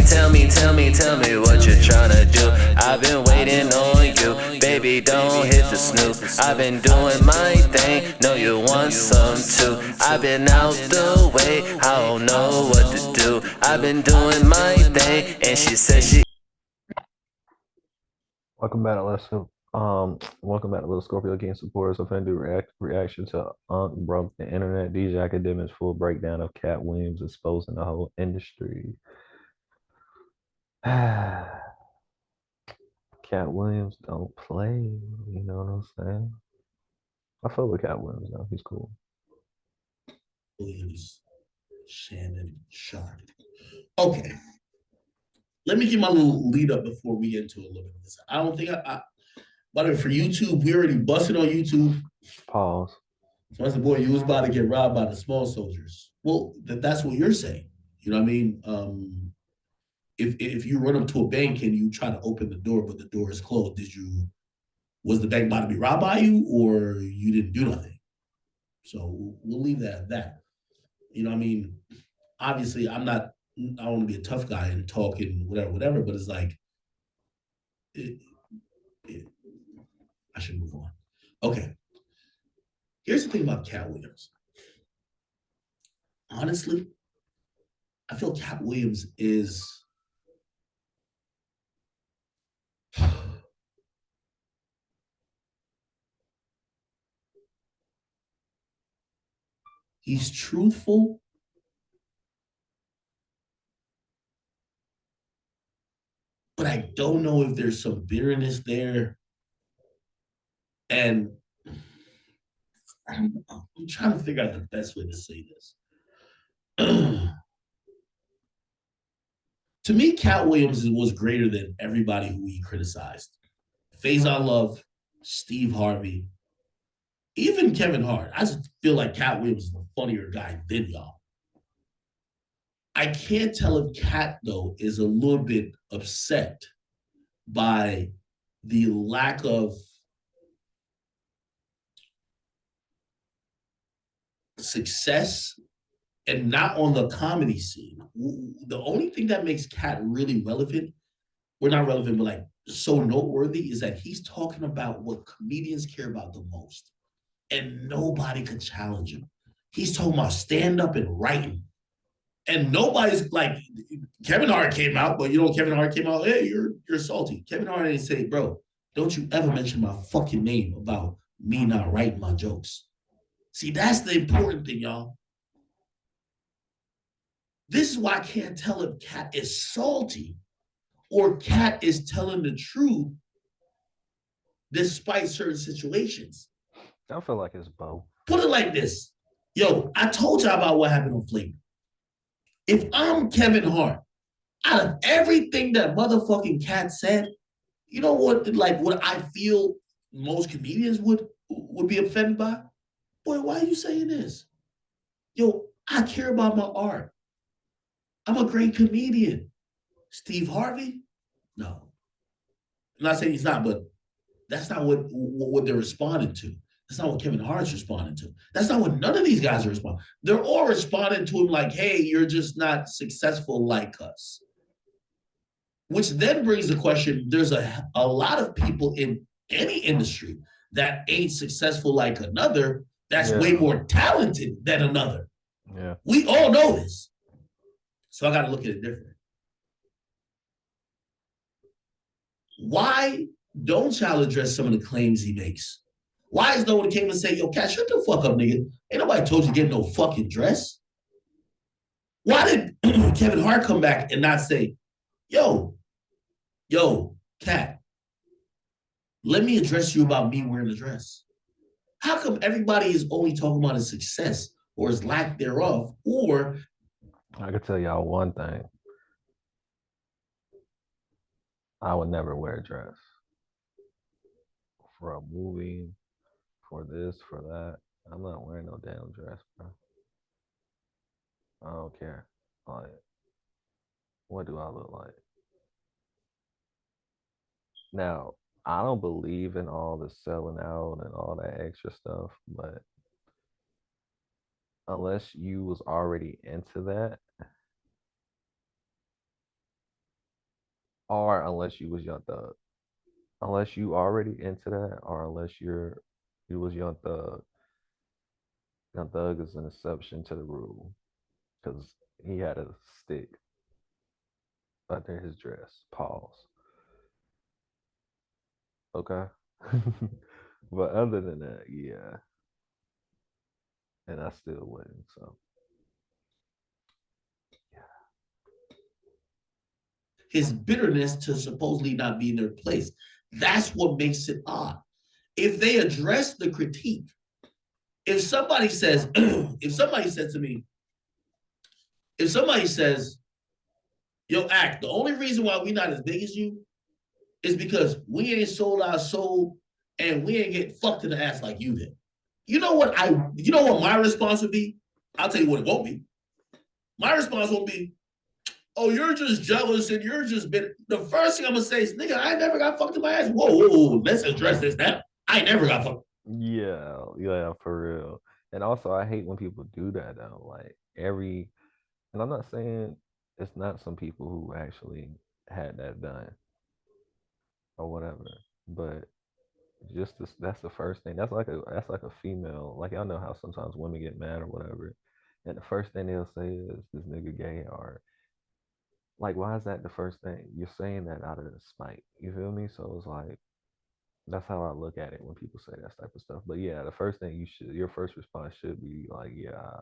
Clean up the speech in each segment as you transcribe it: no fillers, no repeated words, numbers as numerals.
tell me what you're tryna do. I've been waiting on you, baby, don't hit the snooze. I've been doing my thing, know you want some too. I've been out the way, I don't know what to do. I've been doing my thing, and she said she. Welcome back to welcome back to LilScorpioKing supporters. I'm finna do reaction to Broke the Internet. DJ Akademiks full breakdown of Katt Williams exposing the whole industry. Katt Williams don't play. You know what I'm saying? I feel with Katt Williams though. He's cool. Williams, Shannon Sharp. Okay. Let me give my little lead up before we get into a little bit of this. I don't think by the way, for YouTube, we already busted on YouTube. Pause. So I said, boy, you was about to get robbed by the small soldiers. Well, that's what you're saying. You know what I mean? If you run up to a bank and you try to open the door, but the door is closed, was the bank about to be robbed by you, or you didn't do nothing? So we'll leave that at that. You know what I mean? Obviously, I want to be a tough guy and talk and whatever, but it's like, I should move on. Okay. Here's the thing about Katt Williams. Honestly, I feel Katt Williams is he's truthful, but I don't know if there's some bitterness there. And I'm trying to figure out the best way to say this. To me, Katt Williams was greater than everybody who he criticized. Faison Love, Steve Harvey, even Kevin Hart. I just feel like Katt Williams is the funnier guy than y'all. I can't tell if Katt, though, is a little bit upset by the lack of success and not on the comedy scene. The only thing that makes Katt really relevant, we're not relevant, but like so noteworthy, is that he's talking about what comedians care about the most. And nobody could challenge him. He's talking about stand-up and writing. And nobody's like, Kevin Hart came out, but Kevin Hart came out, hey, you're salty. Kevin Hart didn't say, bro, don't you ever mention my fucking name about me not writing my jokes. See, that's the important thing, y'all. This is why I can't tell if Katt is salty or Katt is telling the truth despite certain situations. I feel like it's both. Put it like this. Yo, I told y'all about what happened on Flavor. If I'm Kevin Hart, out of everything that motherfucking Katt said, you know what? Like what I feel most comedians would be offended by. Boy, why are you saying this? Yo, I care about my art. I'm a great comedian. Steve Harvey? No. I'm not saying he's not, but that's not what they're responding to. That's not what Kevin Hart's responding to. That's not what none of these guys are responding. They're all responding to him like, hey, you're just not successful like us. Which then brings the question, there's a lot of people in any industry that ain't successful like another, that's way more talented than another. Yeah. We all know this. So I got to look at it different. Why don't y'all address some of the claims he makes? Why is no one came and say, yo, Katt, shut the fuck up, nigga. Ain't nobody told you to get no fucking dress. Why did Kevin Hart come back and not say, yo, Katt, let me address you about me wearing a dress? How come everybody is only talking about his success or his lack thereof? Or I could tell y'all one thing. I would never wear a dress. For a movie, for this, for that. I'm not wearing no damn dress, bro. I don't care. Like, what do I look like? Now, I don't believe in all the selling out and all that extra stuff, but unless you was already into that, or unless you was Young Thug, unless you already into that, or unless you was Young Thug. Young Thug is an exception to the rule because he had a stick under his dress. Pause. Okay. But other than that, yeah. And I still win. So his bitterness to supposedly not be in their place. That's what makes it odd. If they address the critique, if somebody says, if somebody said to me, if somebody says, yo, Act, the only reason why we not as big as you is because we ain't sold our soul and we ain't get fucked in the ass like you did. You know what my response would be? I'll tell you what it won't be. My response won't be, oh, you're just jealous and you're just bitter. The first thing I'm gonna say is, nigga, I never got fucked in my ass. Whoa, let's address this now. I never got fucked. yeah, for real. And also, I hate when people do that though. Like and I'm not saying it's not some people who actually had that done or whatever, but that's the first thing. That's like a female. Like y'all know how sometimes women get mad or whatever, and the first thing they'll say is this nigga gay, or like, why is that the first thing? You're saying that out of spite. You feel me? So it's like that's how I look at it when people say that type of stuff. But yeah, the first thing your first response should be like, yeah,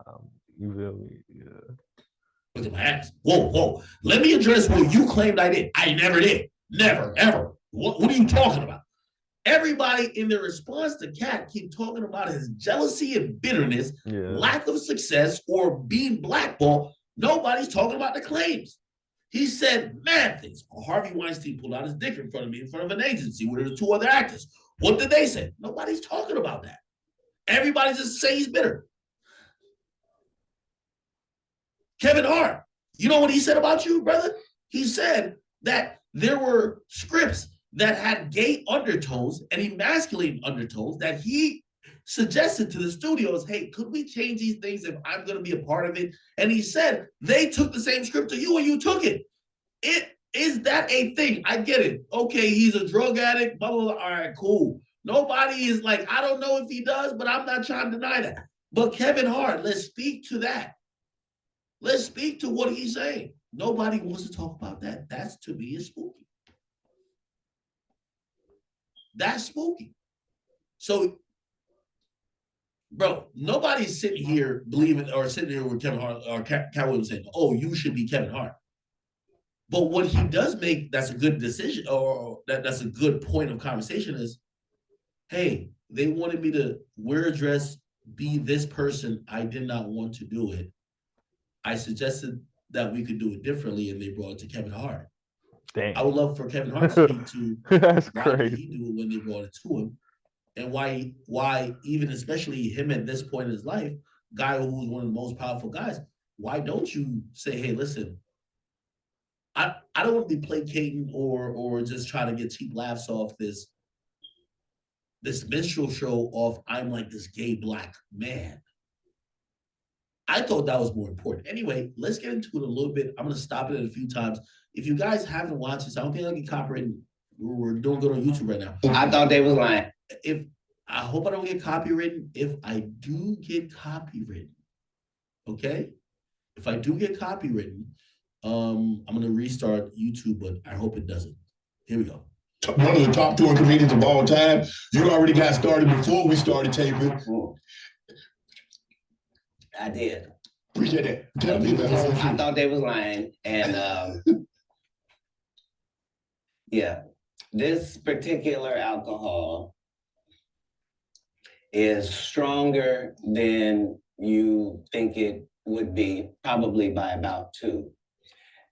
you feel me? Yeah. Look at my ass. Whoa. Let me address what you claimed I did. I never did. Never, ever. What are you talking about? Everybody in their response to Katt keep talking about his jealousy and bitterness, lack of success, or being blackballed. Nobody's talking about the claims. He said mad things. Harvey Weinstein pulled out his dick in front of me, in front of an agency where there were two other actors. What did they say? Nobody's talking about that. Everybody just say he's bitter. Kevin Hart, you know what he said about you, brother? He said that there were scripts that had gay undertones and emasculating undertones that he suggested to the studios, hey, could we change these things if I'm going to be a part of it? And he said they took the same script to you and you took it. Is that a thing? I get it. Okay, he's a drug addict, blah, blah, blah. All right, cool. Nobody is like, I don't know if he does, but I'm not trying to deny that. But Kevin Hart, let's speak to that. Let's speak to what he's saying. Nobody wants to talk about that. That's, to me, is spooky. That's spooky. So, bro, nobody's sitting here believing or sitting here with Kevin Hart or Katt Williams saying, oh, you should be Kevin Hart. But what he does make, that's a good decision, or that's a good point of conversation is, hey, they wanted me to wear a dress, be this person. I did not want to do it. I suggested that we could do it differently, and they brought it to Kevin Hart. Dang. I would love for Kevin Hart to speak to that's why crazy. Did he do it when they brought it to him, and why even especially him at this point in his life, guy who's one of the most powerful guys, why don't you say, hey, listen, I don't want to be placating or just trying to get cheap laughs off this minstrel show of I'm like this gay black man. I thought that was more important. Anyway, let's get into it a little bit. I'm going to stop it a few times. If you guys haven't watched this, I don't think I'll get copyrighted. We're doing good on YouTube right now. I thought they was lying. I hope I don't get copywritten. If I do get copywritten, okay? If I do get copywritten, I'm going to restart YouTube, but I hope it doesn't. Here we go. One of the top touring comedians of all time. You already got started before we started taping. I did. Appreciate that. Tell me that. I thought they was lying. And yeah, this particular alcohol is stronger than you think it would be, probably by about 2.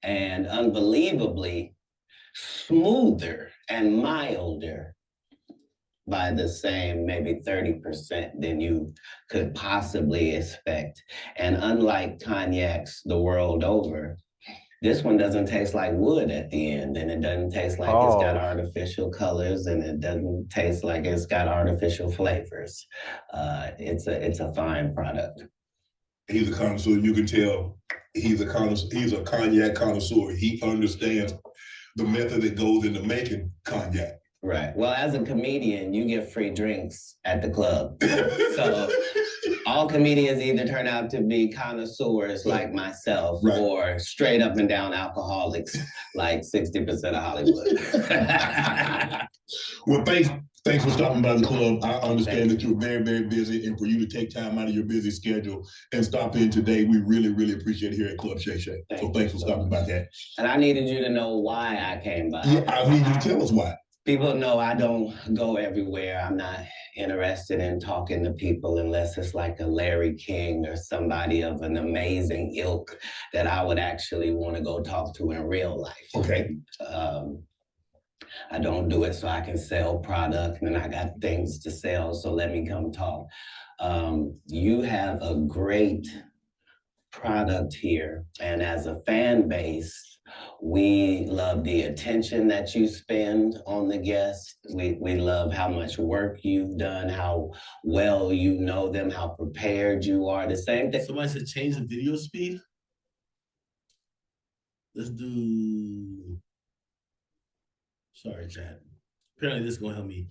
And unbelievably smoother and milder by the same maybe 30% than you could possibly expect. And unlike cognacs the world over, this one doesn't taste like wood at the end, and it doesn't taste like it's got artificial colors, and it doesn't taste like it's got artificial flavors. It's a fine product. He's a connoisseur. You can tell he's a cognac connoisseur. He understands the method that goes into making cognac. Right. Well, as a comedian, you get free drinks at the club. So all comedians either turn out to be connoisseurs like myself, right, or straight up and down alcoholics like 60% of Hollywood. Well, thanks for stopping by the club. I understand that you're very, very busy, and for you to take time out of your busy schedule and stop in today, we really, really appreciate it here at Club Shay Shay. So thanks for stopping by that. And I needed you to know why I came by. Yeah, I need you to tell us why. People know I don't go everywhere. I'm not interested in talking to people unless it's like a Larry King or somebody of an amazing ilk that I would actually want to go talk to in real life. Okay. I don't do it so I can sell product, and I got things to sell, so let me come talk. You have a great product here, and as a fan base, we love the attention that you spend on the guests. We love how much work you've done, how well you know them, how prepared you are. The same thing. Somebody said change the video speed. Let's do. Sorry, chat. Apparently, this is gonna help me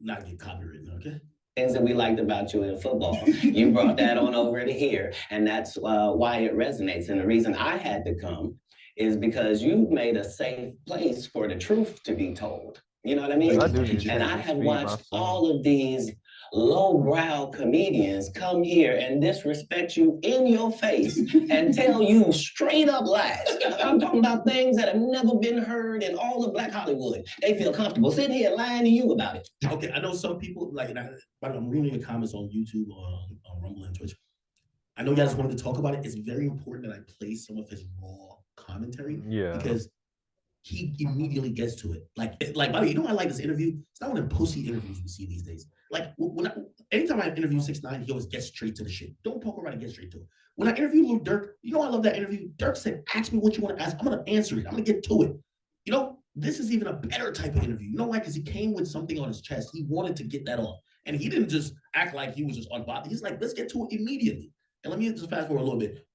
not get copywritten. Okay. Things that we liked about you in football. You brought that on over to here, and that's why it resonates. And the reason I had to come is because you've made a safe place for the truth to be told. You know what I mean? And I have watched all of these lowbrow comedians come here and disrespect you in your face and tell you straight up lies. I'm talking about things that have never been heard in all of Black Hollywood. They feel comfortable sitting here lying to you about it. Okay, I know some people, like, I'm reading the comments on YouTube or on Rumble and Twitch. I know you guys wanted to talk about it. It's very important that I play some of his raw commentary. Yeah. Because he immediately gets to it. Like, by the way, you know, I like this interview. It's not one of the pussy interviews we see these days. Like, anytime I interview 6ix9ine, he always gets straight to the shit. Don't talk around and get straight to it. When I interviewed Lil Durk, you know, I love that interview. Durk said, ask me what you want to ask. I'm going to answer it. I'm going to get to it. You know, this is even a better type of interview. You know why? Because he came with something on his chest. He wanted to get that off. And he didn't just act like he was just unbothered. He's like, let's get to it immediately. And let me just fast forward a little bit.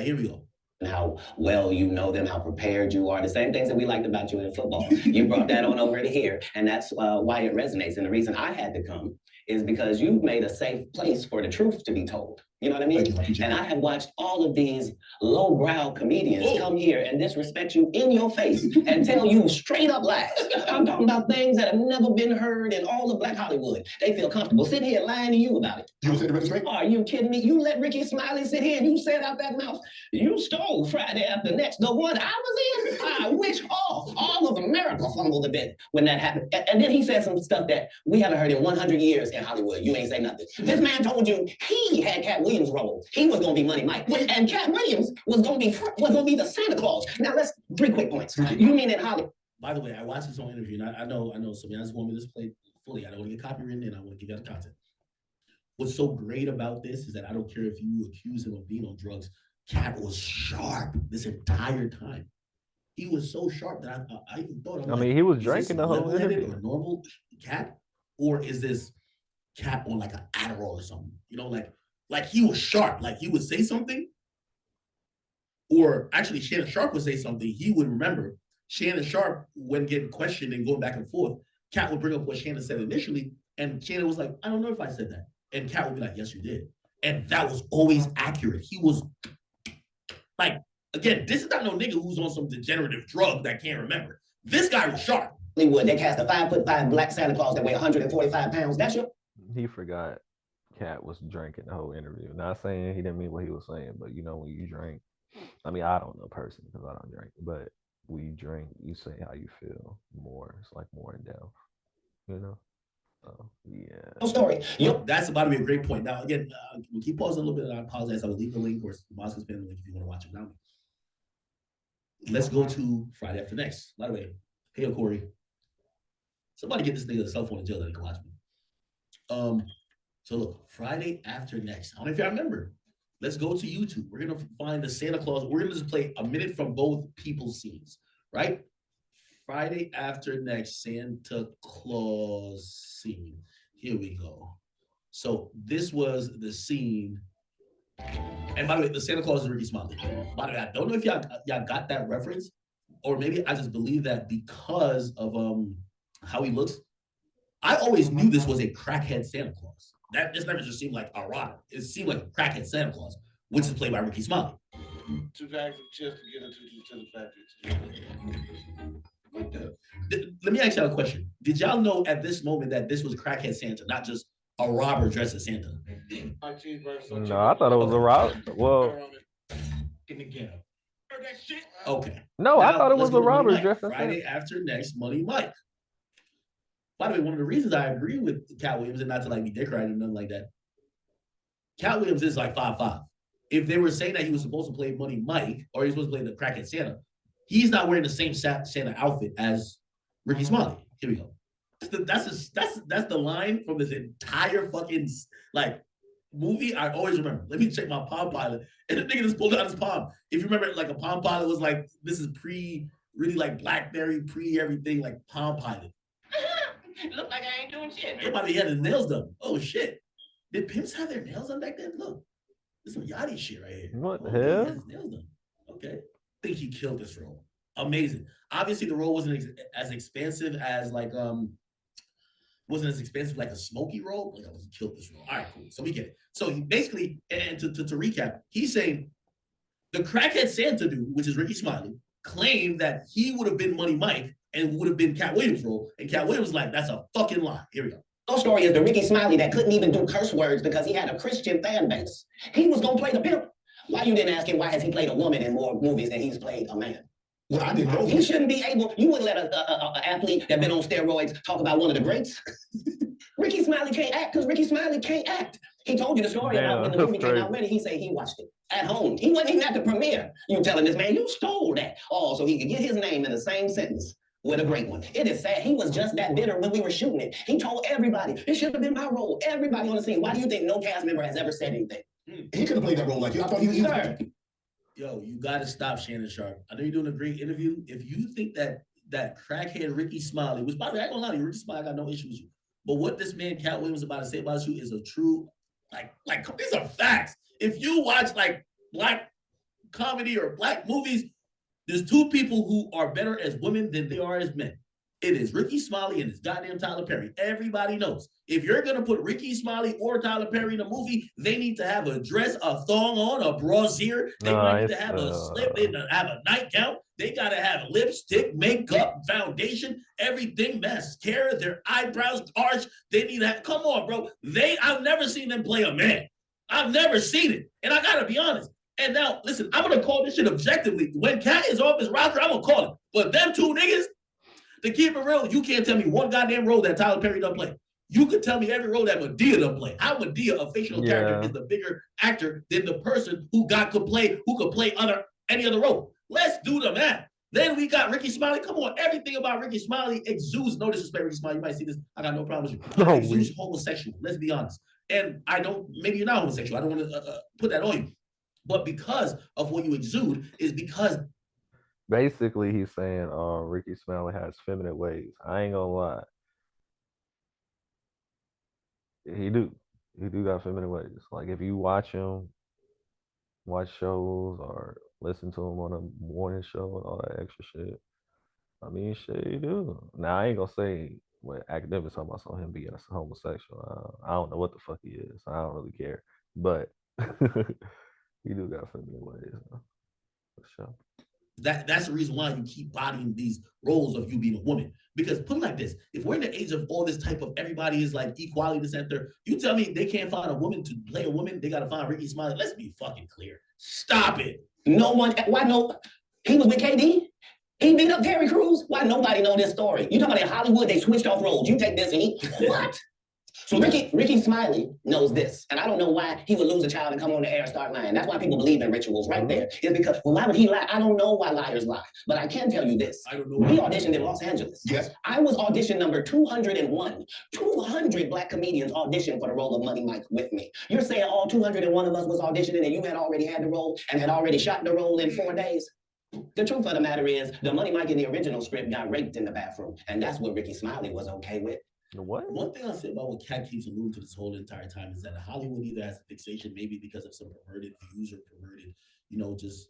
Here we go. How well you know them, how prepared you are, the same things that we liked about you in football. You brought that on over to here, and that's why it resonates. And the reason I had to come is because you've made a safe place for the truth to be told. You know what I mean? And I have watched all of these lowbrow comedians come here and disrespect you in your face and tell you straight up lies. I'm talking about things that have never been heard in all of Black Hollywood. They feel comfortable sitting here lying to you about it. You said it straight? Are you kidding me? You let Ricky Smiley sit here and you said out that mouth, you stole Friday After Next, the one I was in. I wish all of America fumbled a bit when that happened. And then he said some stuff that we haven't heard in 100 years in Hollywood. You ain't say nothing. This man told you he had Katt Williams role. He was gonna be Money Mike, and Katt Williams was gonna be the Santa Claus. Now let's 3 quick points. You mean in Hollywood? By the way, I watched this whole interview, and I know some guys want me to play fully. I don't want to get copywritten, and I want to give you the content. What's so great about this is that I don't care if you accuse him of being on drugs. Katt was sharp this entire time. He was so sharp that I even thought. I mean, he was drinking the whole interview. Or normal Katt, or is this Katt on like an Adderall or something? You know, like he was sharp. Like he would say something, or actually Shannon Sharp would say something. He would remember. Shannon Sharp, when getting questioned and going back and forth, Katt would bring up what Shannon said initially, and Shannon was like, I don't know if I said that. And Katt would be like, yes, you did. And that was always accurate. He was like, again, this is not no nigga who's on some degenerative drug that can't remember. This guy was sharp. Hollywood, they cast a 5'5" black Santa Claus that weigh 145 pounds. That's your. He forgot Katt was drinking the whole interview. Not saying he didn't mean what he was saying, but you know, when you drink, I mean, I don't know personally because I don't drink, but when you drink, you say how you feel more. It's like more in depth, you know? Yeah. No story. Yep, that's about to be a great point. Now, again, we'll keep pausing a little bit. I apologize. I will leave the link, or Moscow's been the link if you want to watch it now. Let's go to Friday After Next. By the way, hey, Corey. Somebody get this nigga a cell phone in jail that he can watch me. So look, Friday After Next. I don't know if y'all remember. Let's go to YouTube. We're gonna find the Santa Claus. We're gonna just play a minute from both people's scenes, right? Friday After Next, Santa Claus scene. Here we go. So this was the scene. And by the way, the Santa Claus is Ricky Smiley. By the way, I don't know if y'all got that reference, or maybe I just believe that because of how he looks. I always knew this was a crackhead Santa Claus. That just never just seemed like a robber. It seemed like a crackhead Santa Claus, which is played by Ricky Smiley. 2 bags of chips to get into the factory. Let me ask y'all a question. Did y'all know at this moment that this was crackhead Santa, not just a robber dressed as Santa? No, I thought it was a robber. Well, in the ghetto. Okay. No, I thought it was let's go a to Money robber Mike. dressed as Friday after next, Money Mike. By the way, one of the reasons I agree with Katt Williams, and not to like be dick riding or nothing like that, Katt Williams is like 5'5". If they were saying that he was supposed to play Money Mike or he's supposed to play the crackhead Santa, he's not wearing the same Santa outfit as Ricky Smiley. Here we go. That's the line from this entire fucking like movie. I always remember. Let me check my Palm Pilot, and the nigga just pulled out his palm. If you remember, like a Palm Pilot was like this is really like BlackBerry everything like Palm Pilot. Look like I ain't doing shit. Everybody had his nails done. Oh shit! Did pimps have their nails done back then? Look, this is some yachty shit right here. What the He hell? had his nails done. Okay, I think he killed this role. Amazing. Obviously, the role wasn't as expensive as like wasn't as expensive like a Smokey role. Like he killed this role. All right, cool. So we get it. So he basically, and to recap, he's saying the crackhead Santa dude, which is Ricky Smiley, claimed that he would have been Money Mike and would have been Katt Williams' role. And Katt Williams was like, that's a fucking lie. Here we go. The story is the Ricky Smiley that couldn't even do curse words because he had a Christian fan base. He was gonna play the pimp. Why you didn't ask him why has he played a woman in more movies than he's played a man? Well, I didn't know. He shouldn't be able, you wouldn't let an athlete that been on steroids talk about one of the greats. Ricky Smiley can't act because Ricky Smiley can't act. He told you the story about when the movie came out ready. He said he watched it at home. He wasn't even at the premiere. You telling this man, you stole that. Oh, so he could get his name in the same sentence with a great one. It is sad. He was just that bitter when we were shooting it. He told everybody, it should have been my role. Everybody on the scene. Why do you think no cast member has ever said anything? He could have played that role like you. I thought he was. Yo, you got to stop Shannon Sharp. I know you're doing a great interview. If you think that crackhead Ricky Smiley, which by the way, I ain't gonna lie to you, Ricky Smiley, I got no issue with you. But what this man Katt Williams is about to say about you is a true, like these are facts. If you watch like black comedy or black movies, there's two people who are better as women than they are as men. It is Ricky Smiley and it's goddamn Tyler Perry. Everybody knows. If you're gonna put Ricky Smiley or Tyler Perry in a movie, they need to have a dress, a thong on, a brassiere. They might need to have a slip. They need to have a nightgown. They gotta have lipstick, makeup, foundation, everything, mascara, their eyebrows arched. They need to have. Come on, bro. I've never seen them play a man. I've never seen it, and I gotta be honest. And now, listen, I'm gonna call this shit objectively. When Katt is off his roster, I'm gonna call it. But them two niggas. To keep it real, you can't tell me one goddamn role that Tyler Perry done play. You could tell me every role that Madea done play. How Madea, a fictional character, is the bigger actor than the person who could play any other role. Let's do the math. Then we got Ricky Smiley. Come on, everything about Ricky Smiley exudes. No disrespect, Ricky Smiley. You might see this. I got no problem with you. Exudes homosexual. Let's be honest. And maybe you're not homosexual. I don't want to put that on you. But because of what you exude is because. Basically, he's saying, Ricky Smiley has feminine ways. I ain't gonna lie. He do got feminine ways. Like if you watch him, watch shows or listen to him on a morning show and all that extra shit. I mean, shit, he do. Now I ain't gonna say when Akademiks talking about him being a homosexual. I don't know what the fuck he is. I don't really care. But he do got feminine ways, for sure. That's the reason why you keep bodying these roles of you being a woman. Because put it like this, if we're in the age of all this type of everybody is like equality, this and there, you tell me they can't find a woman to play a woman, they gotta find Ricky Smiley. Let's be fucking clear. Stop it. No one, why no? He was with KD. He beat up Terry Crews. Why nobody know this story? You talking about in Hollywood, they switched off roles. You take this and what? So Ricky Smiley knows this, and I don't know why he would lose a child and come on the air and start lying. That's why people believe in rituals right there. Is because, well, why would he lie? I don't know why liars lie, but I can tell you this. I don't know. We auditioned in Los Angeles. Yes. I was audition number 201. 200 black comedians auditioned for the role of Money Mike with me. You're saying all 201 of us was auditioning and you had already had the role and had already shot the role in 4 days? The truth of the matter is, the Money Mike in the original script got raped in the bathroom, and that's what Ricky Smiley was okay with. What? One thing I'll say about what Katt keeps alluding to this whole entire time is that Hollywood either has a fixation, maybe because of some perverted views or perverted, just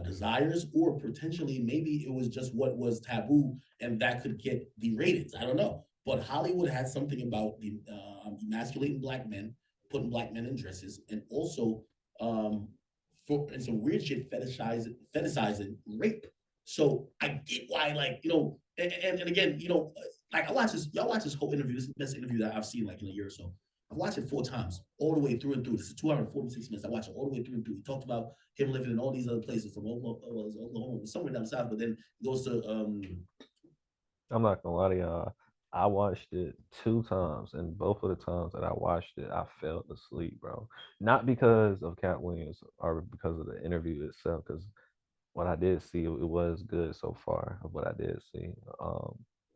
desires, or potentially maybe it was just what was taboo and that could get the ratings. I don't know. But Hollywood had something about the emasculating black men, putting black men in dresses, and also and some weird shit fetishizing rape. So I get why, and again, like y'all watch this whole interview. This is the best interview that I've seen like in a year or so. I've watched it 4 times, all the way through and through. This is 246 minutes. I watched it all the way through and through. He talked about him living in all these other places from Oklahoma, somewhere down south, but then goes to I'm not gonna lie to y'all. I watched it 2 times, and both of the times that I watched it, I fell asleep, bro. Not because of Katt Williams or because of the interview itself, because what I did see, it was good so far of what I did see.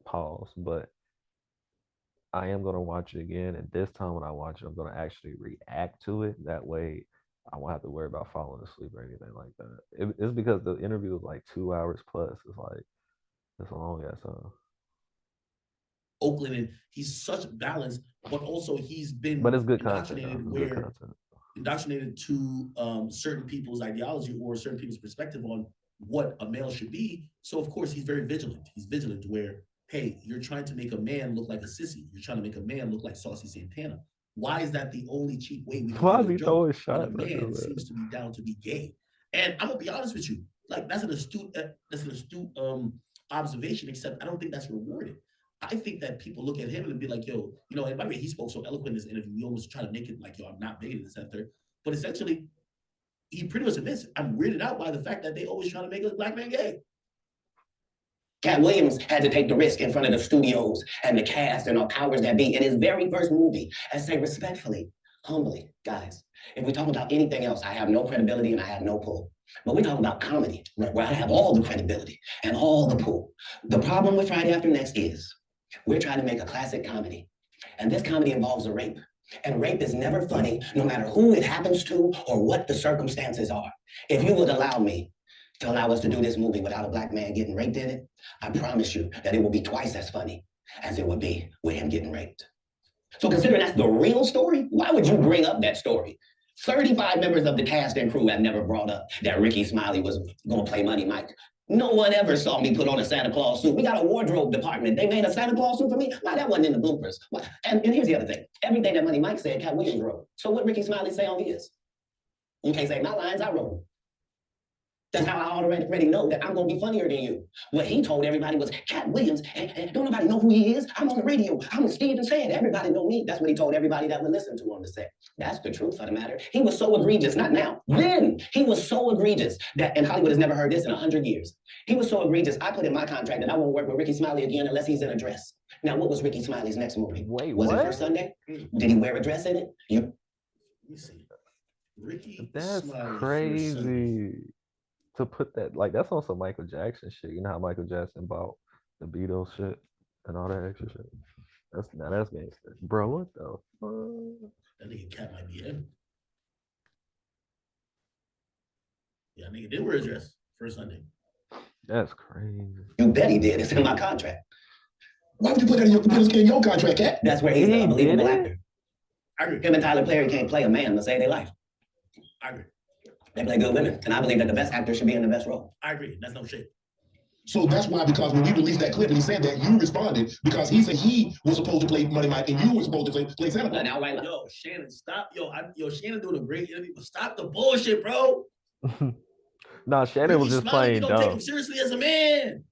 Pause, but I am gonna watch it again, and this time when I watch it, I'm gonna actually react to it. That way, I won't have to worry about falling asleep or anything like that. It's because the interview was like 2 hours plus. It's like it's a long ass time. Oakland, and he's such balance, but also he's been But it's good indoctrinated content. where indoctrinated to certain people's ideology or certain people's perspective on what a male should be. So of course he's very vigilant. He's vigilant where, hey, you're trying to make a man look like a sissy. You're trying to make a man look like Saucy Santana. Why is that the only cheap way we can Why do is he a joke throwing shots? when a man seems to be down to be gay? And I'm gonna be honest with you, like that's an astute observation, except I don't think that's rewarded. I think that people look at him and be like, yo, and by the way, he spoke so eloquent in this interview, we almost try to make it like, yo, I'm not baiting this after. But essentially, he pretty much admits, I'm weirded out by the fact that they always try to make a black man gay. Katt Williams had to take the risk in front of the studios and the cast and our powers that be in his very first movie and say respectfully, humbly, guys, if we talk about anything else, I have no credibility and I have no pull. But we're talking about comedy, where I have all the credibility and all the pull. The problem with Friday After Next is we're trying to make a classic comedy. And this comedy involves a rape. And rape is never funny, no matter who it happens to or what the circumstances are. If you would allow me to allow us to do this movie without a black man getting raped in it, I promise you that it will be twice as funny as it would be with him getting raped. So considering that's the real story, why would you bring up that story? 35 members of the cast and crew have never brought up that Ricky Smiley was gonna play Money Mike. No one ever saw me put on a Santa Claus suit. We got a wardrobe department. They made a Santa Claus suit for me. Why, that wasn't in the bloopers. And here's the other thing. Everything that Money Mike said, Katt Williams wrote. So what Ricky Smiley say on his? You can't say my lines, I wrote them. That's how I already know that I'm gonna be funnier than you. What he told everybody was Katt Williams, and don't nobody know who he is. I'm on the radio. I'm with Steve and said, everybody know me. That's what he told everybody that would listen to him to say. That's the truth of the matter. He was so egregious, not now, then he was so egregious that, and Hollywood has never heard this in 100 years. He was so egregious, I put in my contract that I won't work with Ricky Smiley again unless he's in a dress. Now, what was Ricky Smiley's next movie? Wait, was what? it First Sunday? Did he wear a dress in it? Let me see. Ricky That's Smiley, crazy. To put that, like, that's on some Michael Jackson shit. You know how Michael Jackson bought the Beatles shit and all that extra shit. That's gangster, bro. What the fuck? That nigga Katt might be him. Yeah, nigga did wear a dress First Sunday. That's crazy. You bet he did. It's in my contract. Why would you put that in your contract, Katt? That's where he's an unbelievable actor. I agree. Him and Tyler Perry can't play a man to save their life. I agree. They play good women, and I believe that the best actor should be in the best role. I agree. That's no shit. So that's why, because when we released that clip and he said that, you responded because he said he was supposed to play Money Mike and you were supposed to play Santa Claus. Now, right, Yo, Shannon, stop. Yo, Shannon doing a great interview, but stop the bullshit, bro. Nah, Shannon was just playing you don't dumb. take him seriously as a man.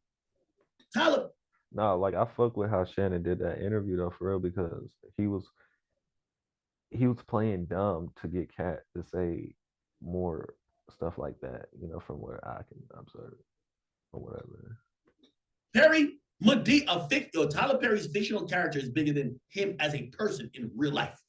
Tyler. No, like, I fuck with how Shannon did that interview though, for real, because he was playing dumb to get Katt to say more stuff like that, from where I can observe or whatever. Tyler Perry's fictional character is bigger than him as a person in real life.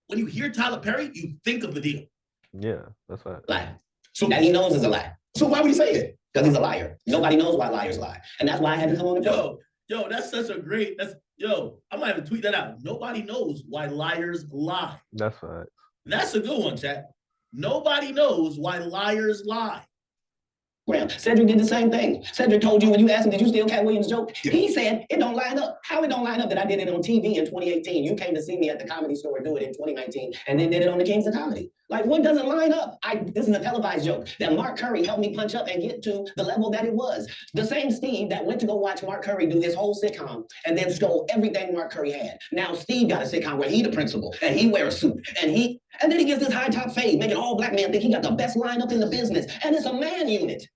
When you hear Tyler Perry, you think of the deal. Yeah, that's right. Lie. So that he knows is a lie. So why would he say it? Because he's a liar. Nobody knows why liars lie. And that's why I had to come on the show. Yo, that's such a great, I might have to tweet that out. Nobody knows why liars lie. That's right. That's a good one, chat. Nobody knows why liars lie. Graham, Cedric did the same thing. Cedric told you when you asked him, did you steal Katt Williams' joke? Yeah. He said, it don't line up. How it don't line up that I did it on TV in 2018? You came to see me at the Comedy Store do it in 2019 and then did it on the Kings of Comedy. Like, what doesn't line up? This is a televised joke that Mark Curry helped me punch up and get to the level that it was. The same Steve that went to go watch Mark Curry do his whole sitcom and then stole everything Mark Curry had. Now Steve got a sitcom where he the principal and he wear a suit and then he gets this high top fade, making all black men think he got the best lineup in the business, and it's a man unit.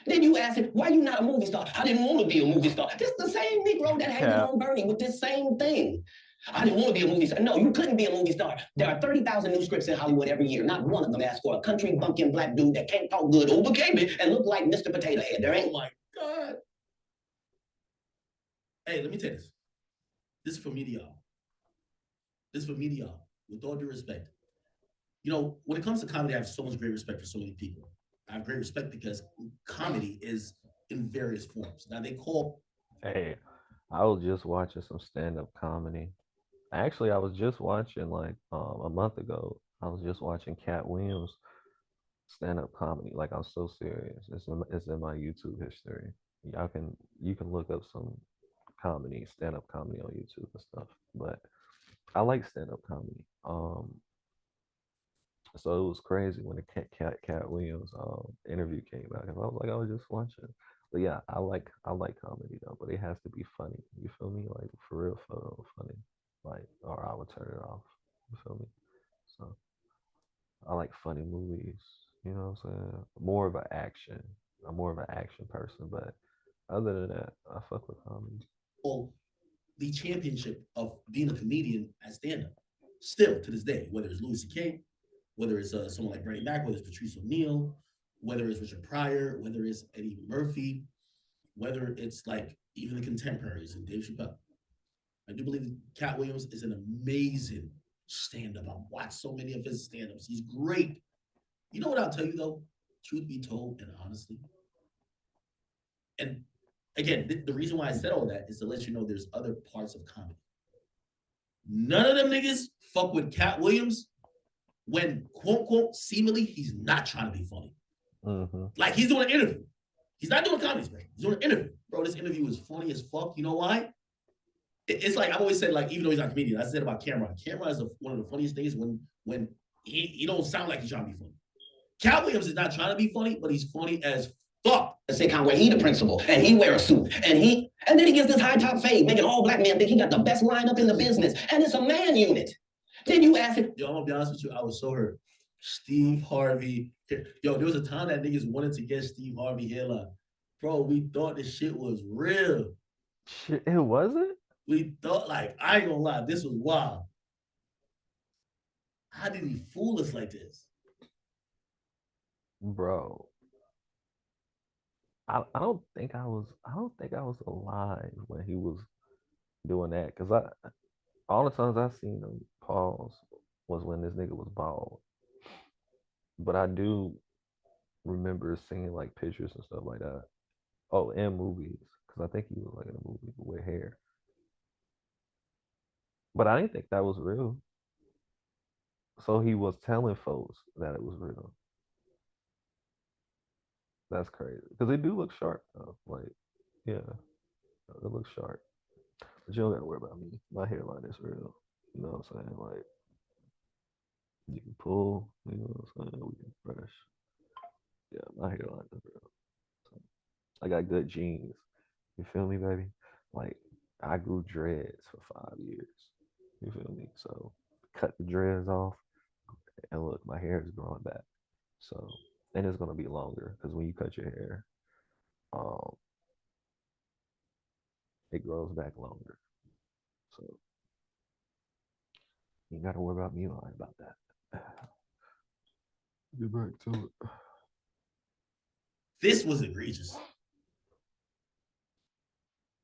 Then you ask him, why you not a movie star? I didn't want to be a movie star. This is the same Negro that hated on Bernie with this same thing. I didn't want to be a movie star. No, you couldn't be a movie star. There are 30,000 new scripts in Hollywood every year. Not one of them asks for a country bumpkin black dude that can't talk good, overcame it, and look like Mr. Potato Head. There ain't. Oh my God. Hey, let me tell you this. This is for me to y'all. This is for me to y'all. With all due respect. You know, when it comes to comedy, I have so much great respect for so many people. I have great respect because comedy is in various forms. Now they call. Hey, I was just watching some stand-up comedy. Actually, I was just watching like a month ago. I was just watching Katt Williams stand-up comedy. Like, I'm so serious. It's in my YouTube history. You can look up some comedy, stand-up comedy on YouTube and stuff. But I like stand-up comedy. So it was crazy when the Katt Williams interview came out, because I was just watching. But yeah, I like comedy though, but it has to be funny. You feel me? Like, for real funny. Like, or I would turn it off. You feel me? So I like funny movies. You know what I'm saying? More of an action. I'm more of an action person, but other than that, I fuck with comedy. Well, the championship of being a comedian at stand-up, still to this day, whether it's Louis C.K., whether it's someone like Bernie Mac, whether it's Patrice O'Neal, whether it's Richard Pryor, whether it's Eddie Murphy, whether it's like even the contemporaries and Dave Chappelle. I do believe that Katt Williams is an amazing stand-up. I've watched so many of his stand-ups. He's great. You know what I'll tell you though? Truth be told and honestly. And again, the reason why I said all that is to let you know there's other parts of comedy. None of them niggas fuck with Katt Williams when, quote, unquote, seemingly he's not trying to be funny. Mm-hmm. Like, he's doing an interview. He's not doing a comedy special. He's doing an interview. Bro, this interview is funny as fuck. You know why? It's like, I've always said, like, even though he's not a comedian, I said about Cameron. Cameron is one of the funniest things when he don't sound like he's trying to be funny. Katt Williams is not trying to be funny, but he's funny as fuck. A sitcom where he the principal and he wear a suit and then he gets this high top fade, making all black men think he got the best lineup in the business, and it's a man unit. Then you ask him. Yo, I'm gonna be honest with you, I was so hurt. Steve Harvey. Yo, there was a time that niggas wanted to get Steve Harvey hairline. Bro, we thought this shit was real. Shit, it wasn't? We thought, like, I ain't gonna lie, this was wild. How did he fool us like this? Bro. I don't think I was alive when he was doing that, because all the times I seen him pause was when this nigga was bald. But I do remember seeing like pictures and stuff like that. Oh, and movies, because I think he was like in a movie with hair. But I didn't think that was real. So he was telling folks that it was real. That's crazy, because they do look sharp though. Like, yeah, it looks sharp. But you don't gotta worry about me. My hairline is real. You know what I'm saying? Like, you can pull. You know what I'm saying? We can brush. Yeah, my hairline is real. So, I got good genes. You feel me, baby? Like, I grew dreads for 5 years. You feel me? So cut the dreads off, and look, my hair is growing back. So, and it's gonna be longer, because when you cut your hair, it grows back longer. So you gotta worry about me lying about that. Get back to it. This was egregious.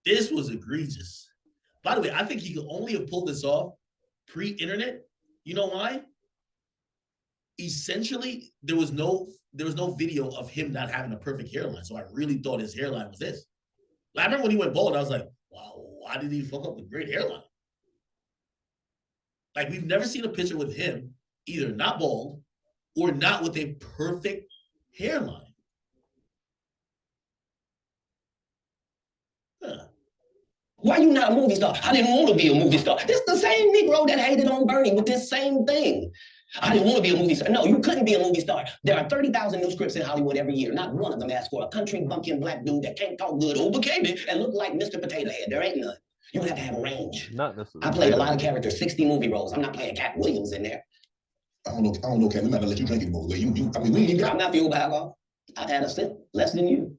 This was egregious. By the way, I think he could only have pulled this off pre-internet. You know why? Essentially, there was no video of him not having a perfect hairline. So I really thought his hairline was this. Like, I remember when he went bald, I was like, wow, why did he fuck up with great hairline? Like, we've never seen a picture with him either not bald or not with a perfect hairline. Huh. Why you not a movie star? I didn't want to be a movie star. This the same Negro that hated on Bernie with this same thing. I didn't want to be a movie star. No, you couldn't be a movie star. There are 30,000 new scripts in Hollywood every year. Not one of them asks for a country bumpkin black dude that can't talk good, overcame it, and look like Mr. Potato Head. There ain't none. You have to have a range. Not necessarily. I played a lot of characters, 60 movie roles. I'm not playing Katt Williams in there. I don't know, Katt. We might not let you drink anymore. I mean, we ain't got. I'm not fueled by alcohol. I've had a sip, less than you.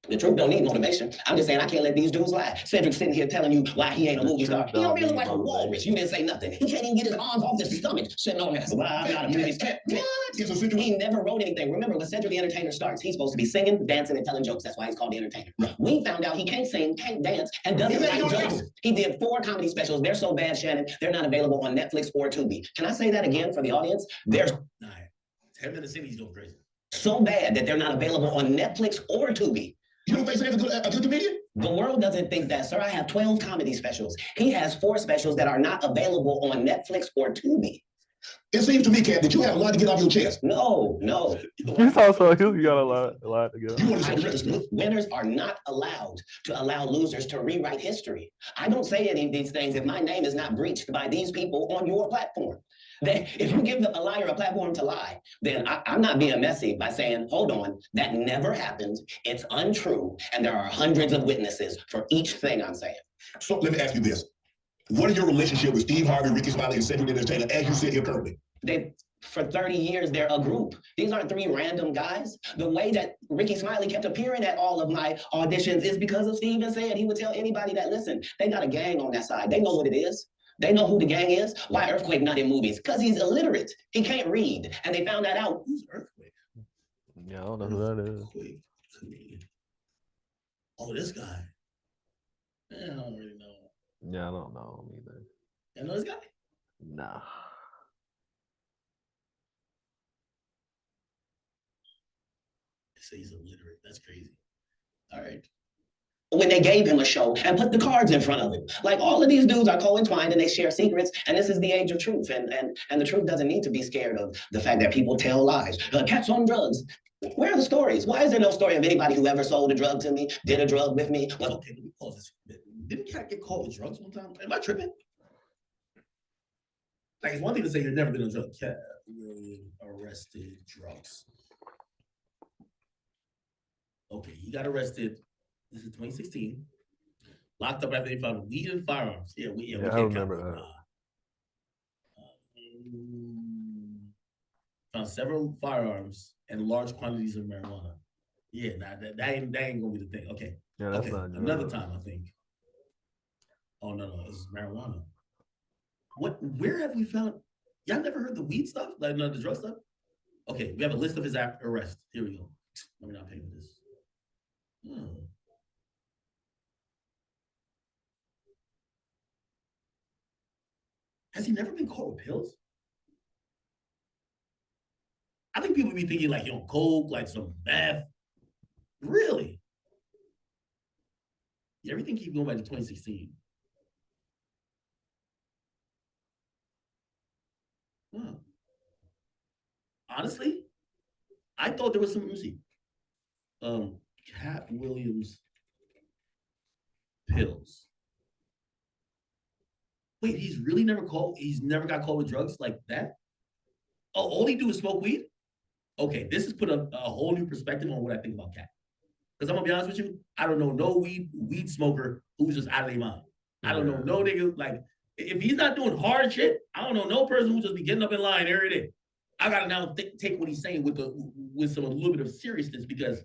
The truth don't need motivation. I'm just saying I can't let these dudes lie. Cedric's sitting here telling you why he ain't a movie star. He don't look like a walrus. You didn't say nothing. He can't even get his arms off his stomach. Sitting on there. Why I'm not a movie star. He never wrote anything. Remember, when Cedric the Entertainer starts, he's supposed to be singing, dancing, and telling jokes. That's why he's called the Entertainer. We found out he can't sing, can't dance, and doesn't write jokes. He did 4 comedy specials. They're so bad, Shannon, they're not available on Netflix or Tubi. Can I say that again for the audience? They're 10 minutes in, he's going crazy. So bad that they're not available on Netflix or Tubi. You don't think Sam's a good comedian? The world doesn't think that, sir. I have 12 comedy specials. He has 4 specials that are not available on Netflix or Tubi. It seems to me, Katt, that you have a lot to get off your chest. No. He's also you got a lot to get. You want to say winners are not allowed to allow losers to rewrite history. I don't say any of these things if my name is not breached by these people on your platform. If you give a liar a platform to lie, then I'm not being messy by saying, hold on, that never happened, it's untrue, and there are hundreds of witnesses for each thing I'm saying. So let me ask you this. What is your relationship with Steve Harvey, Ricky Smiley, and Cedric the Entertainer as you sit here currently? For 30 years, they're a group. These aren't 3 random guys. The way that Ricky Smiley kept appearing at all of my auditions is because of Steve and said he would tell anybody that, listen, they got a gang on that side. They know what it is. They know who the gang is. Why Earthquake not in movies? Because he's illiterate. He can't read. And they found that out. Who's Earthquake? Yeah, I don't know who that is. Earthquake. Oh, this guy. I don't really know. Yeah, I don't know him either. You know this guy? Nah. They say he's illiterate. That's crazy. All right. When they gave him a show and put the cards in front of him. Like, all of these dudes are co-entwined and they share secrets, and this is the age of truth. And the truth doesn't need to be scared of the fact that people tell lies. Katt's on drugs. Where are the stories? Why is there no story of anybody who ever sold a drug to me, did a drug with me? Well, okay, let me pause this. Didn't Katt get caught with drugs one time? Am I tripping? Like, it's one thing to say you're never gonna drug. Katt arrested drugs. Okay, he got arrested. This is 2016. Locked up after they found weed and firearms. Yeah, I remember that. Found several firearms and large quantities of marijuana. Yeah, nah, that ain't gonna be the thing. Okay. Yeah, that's okay. not Another time, I think. Oh no, it's marijuana. Where have we found? Y'all never heard the weed stuff? Like the drug stuff? Okay, we have a list of his arrests. Here we go. Let me not pay for this. Has he never been caught with pills? I think people be thinking like, coke, like some meth. Really? Yeah, everything keeps going back to 2016. Huh. Honestly, I thought there was some music. Katt Williams pills. Wait, he's really never caught? He's never got caught with drugs like that? Oh, all he do is smoke weed? Okay, this has put a whole new perspective on what I think about Katt. Because I'm gonna be honest with you, I don't know no weed smoker who's just out of their mind. I don't know no nigga, like, if he's not doing hard shit, I don't know no person who just be getting up in line every day. I gotta now take what he's saying with a little bit of seriousness, because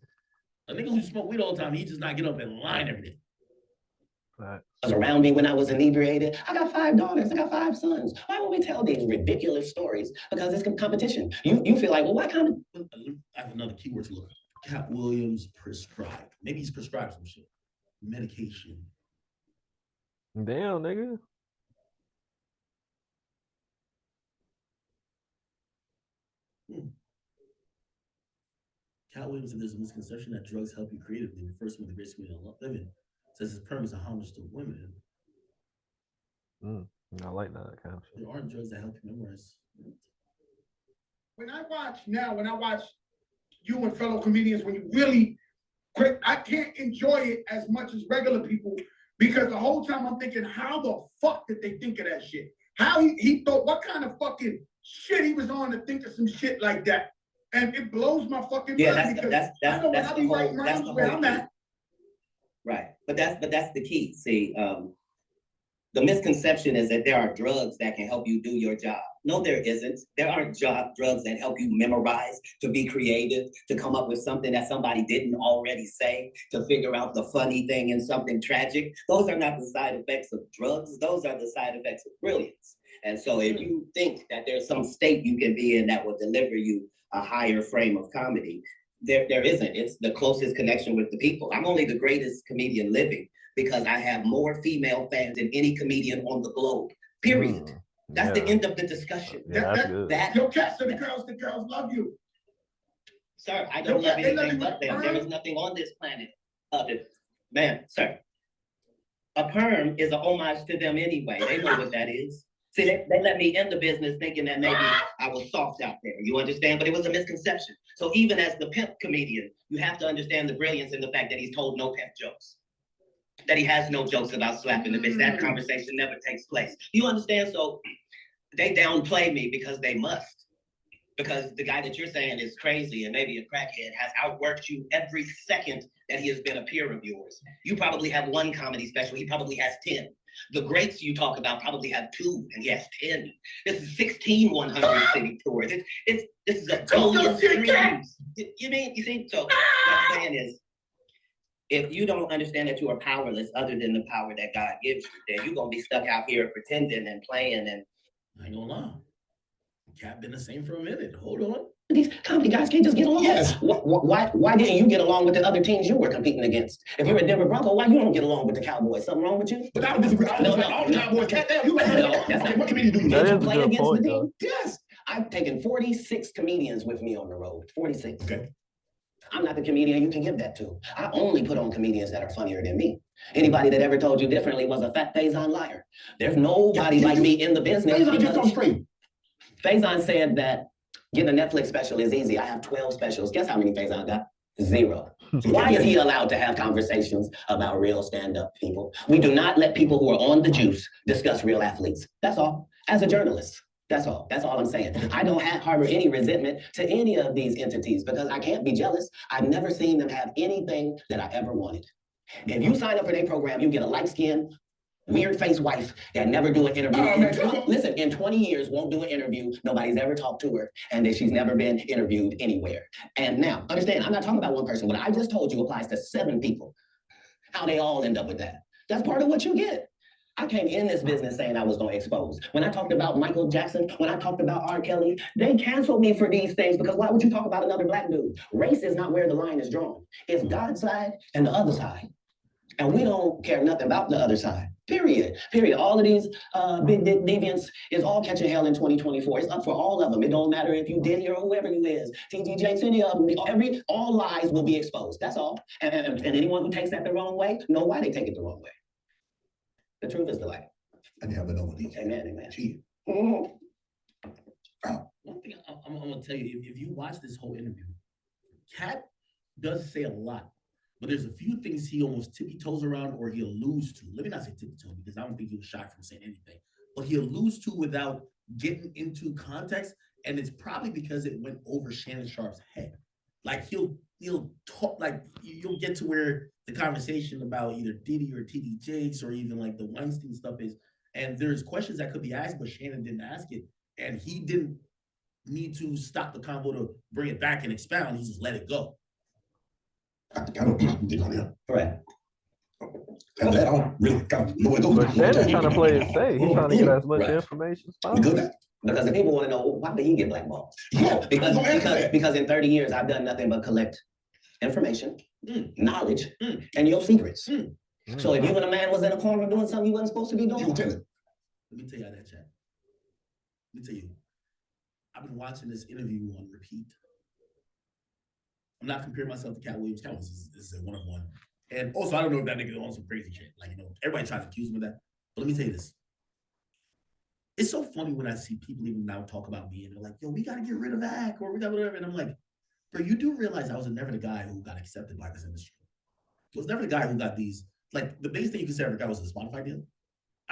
a nigga who smoke weed all the time, he just not get up in line every day. Was around me when I was inebriated. I got 5 daughters. I got 5 sons. Why would we tell these ridiculous stories? Because it's competition. You feel like, well, what kind of... I have another keyword to look at. Katt Williams prescribed. Maybe he's prescribed some shit. Medication. Damn, nigga. Katt Williams said there's a misconception that drugs help you creatively. The first one, the greatest way to live in. Says his premise of homage to women. I like that kind of shit. There aren't drugs that help you memorize. When I watch you and fellow comedians, when you really quick, I can't enjoy it as much as regular people, because the whole time I'm thinking, how the fuck did they think of that shit? How he thought, what kind of fucking shit he was on to think of some shit like that. And it blows my fucking Yeah, mind because I know when I be writing rhymes where I'm at. Right, but that's the key. See, the misconception is that there are drugs that can help you do your job. No, there isn't. There aren't drugs that help you memorize, to be creative, to come up with something that somebody didn't already say, to figure out the funny thing in something tragic. Those are not the side effects of drugs. Those are the side effects of brilliance. And so if you think that there's some state you can be in that will deliver you a higher frame of comedy, there isn't. It's the closest connection with the people. I'm only the greatest comedian living because I have more female fans than any comedian on the globe, period. That's the end of the discussion. Yeah, that's good. Yo, Katt, so the girls love you. Sir, I don't love anything but them. There is nothing on this planet other, man, sir. A perm is a homage to them anyway. They know what that is. See, they let me in the business thinking that maybe I was soft out there, you understand? But it was a misconception. So even as the pimp comedian, you have to understand the brilliance in the fact that he's told no pimp jokes. That he has no jokes about slapping the bitch. That conversation never takes place. You understand? So they downplay me because they must. Because the guy that you're saying is crazy and maybe a crackhead has outworked you every second that he has been a peer of yours. You probably have one comedy special. He probably has 10. The greats you talk about probably have 2 and he has 10. This is 16 100 city tours. This is a billion streams. You see? So what I'm saying is, if you don't understand that you are powerless other than the power that God gives you, then you're gonna be stuck out here pretending and playing. And I ain't gonna lie, Katt been the same for a minute. Hold on. these comedy guys can't just get along. Yes. Why didn't you get along with the other teams you were competing against? If you're a Denver Bronco, why you don't get along with the Cowboys? Something wrong with you? But I would disagree. All the Cowboys, Katt, you what comedian do you That is a play good against point, the team? though. Yes. I've taken 46 comedians with me on the road. 46. Okay. I'm not the comedian you can give that to. I only put on comedians that are funnier than me. Anybody that ever told you differently was a fat Faison liar. There's nobody like me in the business. Faison just go straight. Faison said that getting a Netflix special is easy. I have 12 specials. Guess how many Faison got? 0. Why is he allowed to have conversations about real stand-up people? We do not let people who are on the juice discuss real athletes. That's all. As a journalist. That's all. That's all I'm saying. I don't harbor any resentment to any of these entities because I can't be jealous. I've never seen them have anything that I ever wanted. If you sign up for their program, you get a light-skinned, weird-faced wife that never do an interview. Listen, in 20 years, won't do an interview. Nobody's ever talked to her, and that she's never been interviewed anywhere. And now, understand, I'm not talking about one person. What I just told you applies to 7 people. How they all end up with that. That's part of what you get. I came in this business saying I was going to expose. When I talked about Michael Jackson, when I talked about R. Kelly, they canceled me for these things because why would you talk about another black dude? Race is not where the line is drawn. It's God's side and the other side. And we don't care nothing about the other side. Period. Period. All of these big deviants is all catching hell in 2024. It's up for all of them. It don't matter if you Diddy or whoever you is. TD Jakes, any of them. All lies will be exposed. That's all. And anyone who takes that the wrong way, know why they take it the wrong way. The truth is the light. I never know what these. Amen, amen. One thing I'm gonna tell you, if you watch this whole interview, Katt does say a lot, but there's a few things he almost tippy toes around or he alludes to. Let me not say tippy toe because I don't think he was shy from saying anything, but he alludes to without getting into context, and it's probably because it went over Shannon Sharp's head. Like he'll talk, like you'll get to where the conversation about either Diddy or TD Jakes or even like the Weinstein stuff is, and there's questions that could be asked, but Shannon didn't ask it, and he didn't need to stop the convo to bring it back and expound. He just let it go. I don't get on here. Correct. And that I don't really got no way to go. But Shannon's trying to play it safe. He's trying to get as much information as We good possible. now? Because the people want to know, why did he get blackballed? Yeah, Because in 30 years, I've done nothing but collect information, knowledge, and your secrets. So if you and a man was in a corner doing something you wasn't supposed to be doing, you tell it. Let me tell you how that chat. Let me tell you, I've been watching this interview on repeat. I'm not comparing myself to Katt Williams. Katt Williams is a one-on-one. And also, I don't know if that nigga on some crazy shit. Like, everybody tries to accuse him of that. But let me tell you this. It's so funny when I see people even now talk about me and they're like, yo, we got to get rid of Ak or we got whatever. And I'm like, bro, you do realize I was never the guy who got accepted by this industry. I was never the guy who got these. Like, the biggest thing you can say about the guy was the Spotify deal.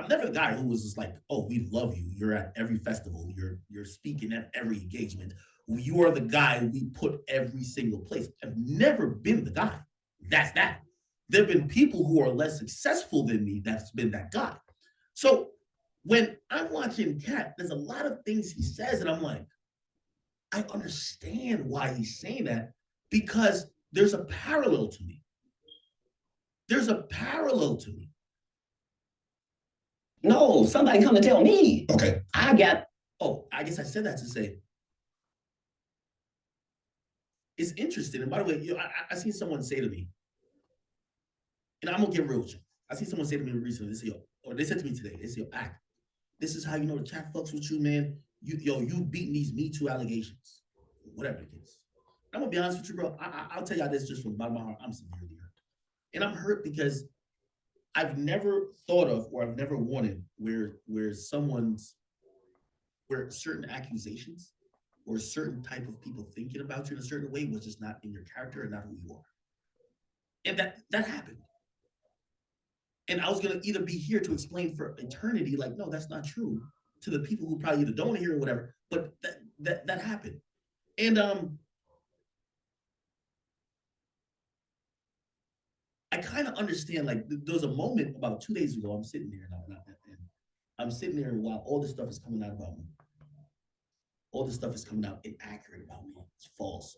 I'm never the guy who was just like, oh, we love you. You're at every festival. You're speaking at every engagement. You are the guy we put every single place. I've never been the guy. That's that. There have been people who are less successful than me that's been that guy. So when I'm watching Katt, there's a lot of things he says, and I'm like, I understand why he's saying that because there's a parallel to me. There's a parallel to me. No, somebody come to tell me. Okay. I got. Oh, I guess I said that to say it's interesting. And by the way, I seen someone say to me, and I'm gonna get real with you. I seen someone say to me recently. They say, yo, or they said to me today. They say, yo, Act. This is how you know the chat fucks with you, man. You beating these Me Too allegations, whatever the case. I'm gonna be honest with you, bro. I'll tell y'all this just from the bottom of my heart. I'm severely hurt, and I'm hurt because I've never thought of or I've never wanted where certain accusations or a certain type of people thinking about you in a certain way was just not in your character and not who you are. And that happened. And I was gonna either be here to explain for eternity, like, no, that's not true, to the people who probably either don't want to hear or whatever, but that happened. And I kind of understand, like, there was a moment about 2 days ago, I'm sitting there and I'm sitting there while all this stuff is coming out about me. All this stuff is coming out inaccurate about me. It's false.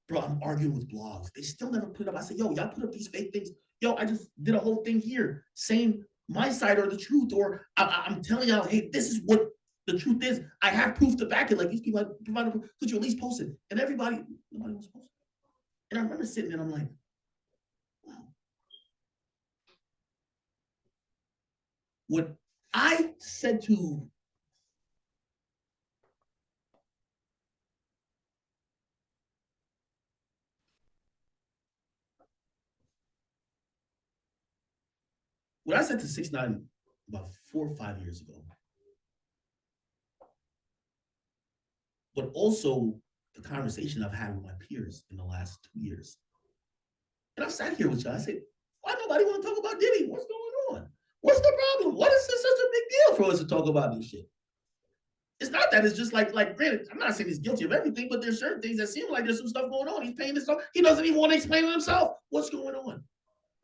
Bro, I'm arguing with blogs. They still never put it up. I said, yo, y'all put up these fake things. Yo, I just did a whole thing here saying my side or the truth, or I'm telling y'all, hey, this is what the truth is. I have proof to back it. Like, these people have provided proof. Could you at least post it? And nobody was posting. And I remember sitting there and I'm like, wow. What I said to what I said to 6ix9ine about 4 or 5 years ago, but also the conversation I've had with my peers in the last 2 years. And I've sat here with y'all. I said, why nobody want to talk about Diddy? What's going on? What's the problem? What is this such a big deal for us to talk about this shit? It's not that. It's just like granted, I'm not saying he's guilty of everything, but there's certain things that seem like there's some stuff going on. He's paying this stuff. He doesn't even want to explain it himself. What's going on?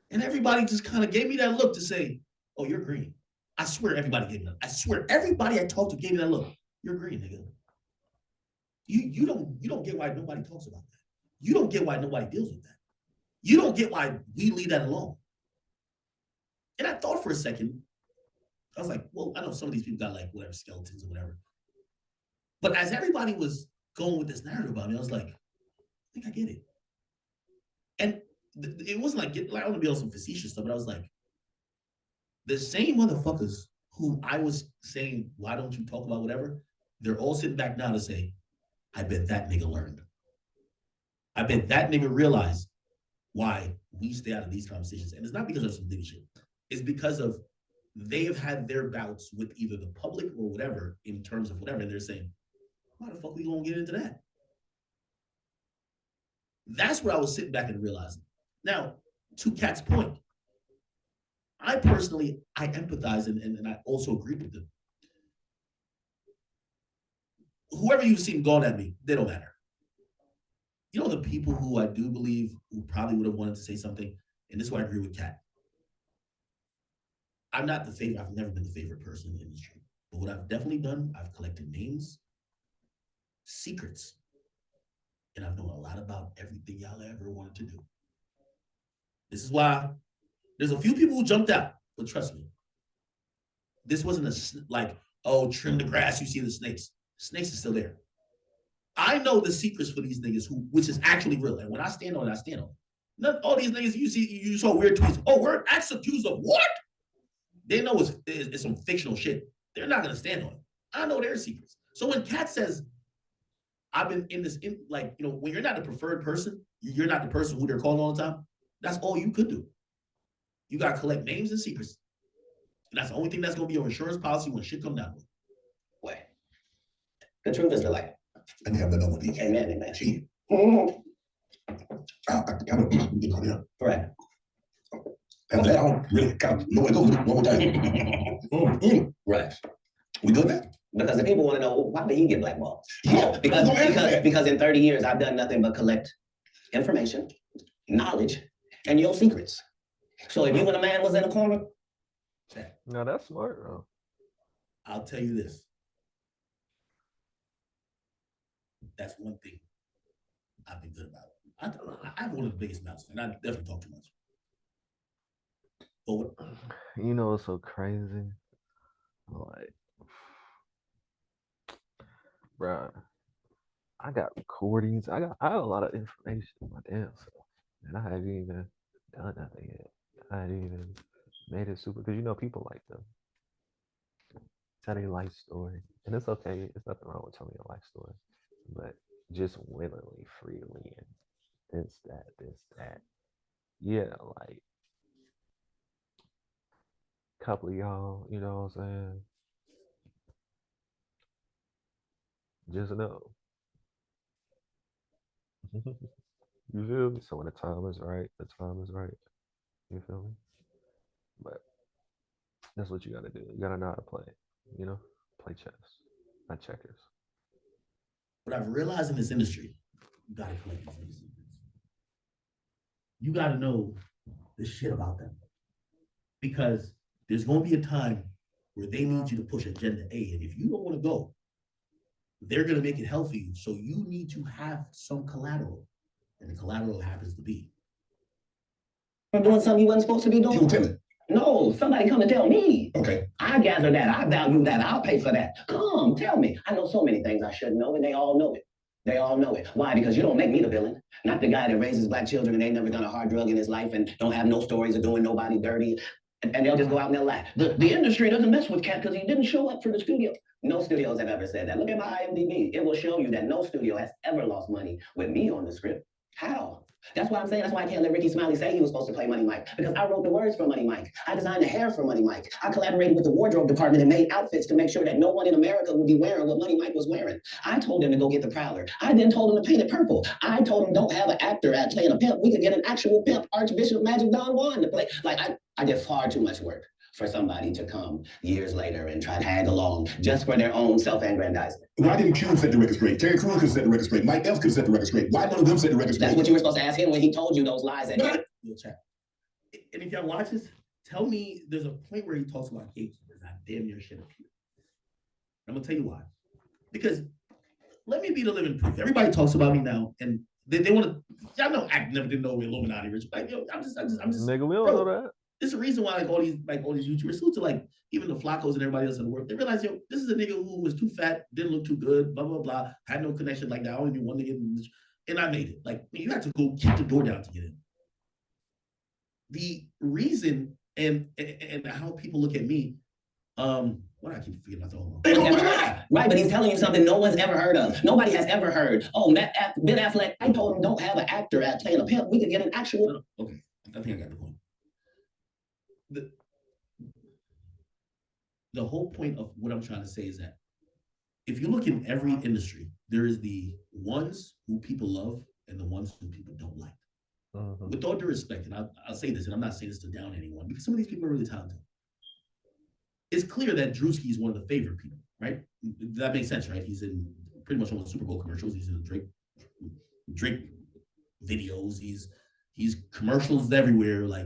And everybody just kind of gave me that look to say, oh, you're green. I swear everybody gave me that. I swear everybody I talked to gave me that look. You're green, nigga. You don't get why nobody talks about that. You don't get why nobody deals with that. You don't get why we leave that alone. And I thought for a second, I was like, well, I know some of these people got like whatever skeletons or whatever. But as everybody was going with this narrative about me, I was like, I think I get it. And it wasn't like, I want to be on some facetious stuff, but I was like, the same motherfuckers who I was saying, why don't you talk about whatever? They're all sitting back now to say, I bet that nigga learned. I bet that nigga realized why we stay out of these conversations. And it's not because of some nigga shit. It's because of they've had their bouts with either the public or whatever in terms of whatever. And they're saying, why the fuck we gonna get into that? That's where I was sitting back and realizing. Now, to Katt's point, I personally, I empathize and I also agree with them. Whoever you've seen gone at me, they don't matter. You know the people who I do believe who probably would have wanted to say something, and this is why I agree with Katt. I'm not the favorite, I've never been the favorite person in the industry. But what I've definitely done, I've collected names, secrets, and I've known a lot about everything y'all ever wanted to do. This is why there's a few people who jumped out, but trust me, this wasn't like, oh, trim the grass, you see the snakes. Snakes is still there. I know the secrets for these niggas which is actually real. And when I stand on it, I stand on it. Not all these niggas you saw weird tweets. Oh, we're accused of what? They know it's some fictional shit. They're not gonna stand on it. I know their secrets. So when Katt says, I've been in this, like, you know, when you're not the preferred person, you're not the person who they're calling all the time, that's all you could do. You gotta collect names and secrets. And that's the only thing that's gonna be your insurance policy when shit comes down to it. Way. The truth is the light. And you have the number, DJ. Amen, amen. G. I gotta get on here. Right. I'm glad I don't really kind of know where it goes. One more time. Right. We good now? Because the people want to know, why did he get blackballed? Yeah, Because in 30 years, I've done nothing but collect information, knowledge, and your secrets. So if you and a man was in a corner, No, that's smart, bro. I'll tell you this. That's one thing I've been good about. I have one of the biggest mouths, and I definitely talk too much. But You know what's so crazy? Like, bro, I got recordings. I have a lot of information on my damn self, and I haven't even done nothing yet. I haven't even made it super, because you know people like them tell their life story, and it's okay. It's nothing wrong with telling your life story, but just willingly, freely, and this, that. Yeah, like a couple of y'all, you know what I'm saying? Just know. You feel me? So when the time is right, the time is right. You feel me? But that's what you gotta do. You gotta know how to play. You know, play chess, not checkers. what I've realized in this industry, you gotta collect these secrets. You gotta know the shit about them. Because there's gonna be a time where they need you to push agenda A. And if you don't want to go, they're gonna make it hell for you. So you need to have some collateral. And the collateral happens to be. you're doing something you wasn't supposed to be You doing. gonna tell me? No, somebody come to tell me. Okay. I gather that, I value that, I'll pay for that. Come, tell me. I know so many things I shouldn't know, and they all know it. They all know it. Why? Because you don't make me the villain. Not the guy that raises black children and ain't never done a hard drug in his life and don't have no stories of doing nobody dirty. And they'll just go out and they'll lie. The industry doesn't mess with Katt because he didn't show up for the studio. No studios have ever said that. Look at my IMDb. It will show you that no studio has ever lost money with me on the script. How? That's why I'm saying, that's why I can't let Ricky Smiley say he was supposed to play Money Mike. Because I wrote the words for Money Mike. I designed the hair for Money Mike. I collaborated with the wardrobe department and made outfits to make sure that no one in America would be wearing what Money Mike was wearing. I told him to go get the Prowler. I then told him to paint it purple. I told him don't have an actor at playing a pimp. We could get an actual pimp, Archbishop Magic Don Juan to play. Like, I did far too much work for somebody to come years later and try to tag along just for their own self-aggrandizement. Why didn't Cube set the record straight? Terry Crews could set the record straight. Mike Epps could set the record straight. Why none of them set the record straight? That's what you were supposed to ask him when he told you those lies. That chat. And if y'all watch this, tell me there's a point where he talks about gatekeepers. I damn near shit up here. I'm gonna tell you why. Because let me be the living proof. Everybody talks about me now, and they want to. Y'all know I never did know we Illuminati rich. Like, yo, I'm just. Nigga, we don't know that. There's a reason why all these YouTubers, who to like even the Flaccos and everybody else in the world, they realize, yo, this is a nigga who was too fat, didn't look too good, blah blah blah, had no connection like that. I only knew one nigga, and I made it. Like, you have to go kick the door down to get in. The reason and how people look at me, what I keep forgetting my thought. Right, but he's telling you something no one's ever heard of. Nobody has ever heard. Oh, Ben Affleck, I told him don't have an actor at playing a pimp. We could get an actual. Okay, I think I got the point. The whole point of what I'm trying to say is that if you look in every industry, there is the ones who people love and the ones who people don't like. With all due respect, and I'll say this, and I'm not saying this to down anyone, because some of these people are really talented. It's clear that Drewski is one of the favorite people, right? That makes sense, right? He's in pretty much all the Super Bowl commercials. He's in the Drake videos. He's commercials everywhere, like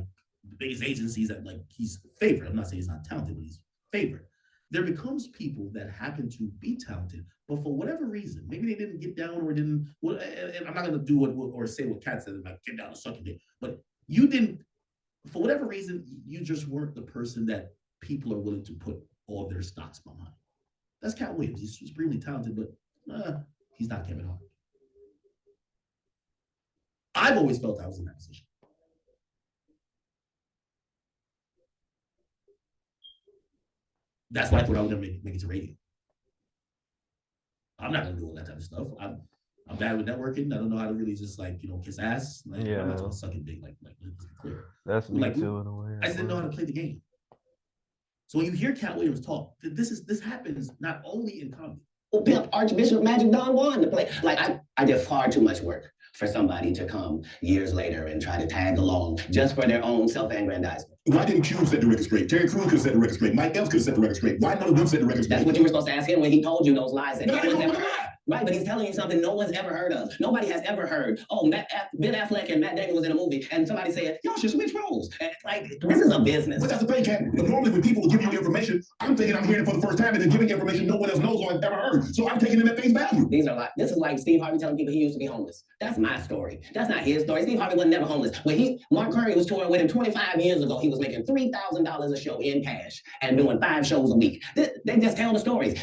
the biggest agencies that like he's favorite. I'm not saying he's not talented, but he's favorite. There becomes people that happen to be talented, but for whatever reason, maybe they didn't get down or didn't. Well, and I'm not going to do what or say what Katt said about get down and suck it, but you didn't. For whatever reason, you just weren't the person that people are willing to put all their stocks behind. That's Katt Williams. He's supremely talented, but he's not Kevin Hart. I've always felt I was in that position. That's why I thought I would never make it to radio. I'm not gonna do all that type of stuff. I'm bad with networking. I don't know how to really just kiss ass. Like, I'm not gonna suck it big. Like let's be clear. That's me too in a way. I just didn't know how to play the game. So when you hear Katt Williams talk, this happens not only in comedy. Pimp, Archbishop Magic Don Juan to play. Like I did far too much work for somebody to come years later and try to tag along just for their own self-aggrandizement. Why didn't Cube set the record straight? Terry Crews could have set the record straight. Mike Epps could have set the record straight. Why none of them set the record straight? That's what you were supposed to ask him when he told you those lies that No, no one's no, ever no, heard. no. Right, but he's telling you something no one's ever heard of. Nobody has ever heard. Oh, Ben Affleck and Matt Damon was in a movie, and somebody said, y'all should switch roles. And like, this is a business. But that's the thing, Cat. But normally when people give you information, I'm thinking I'm hearing it for the first time, and then giving information no one else knows or has ever heard. So I'm taking it at face value. These are like, this is like Steve Harvey telling people he used to be homeless. That's my story. That's not his story. Steve Harvey was never homeless. When Mark Curry was touring with him 25 years ago, he was making $3,000 a show in cash and doing 5 shows a week. They just tell the stories.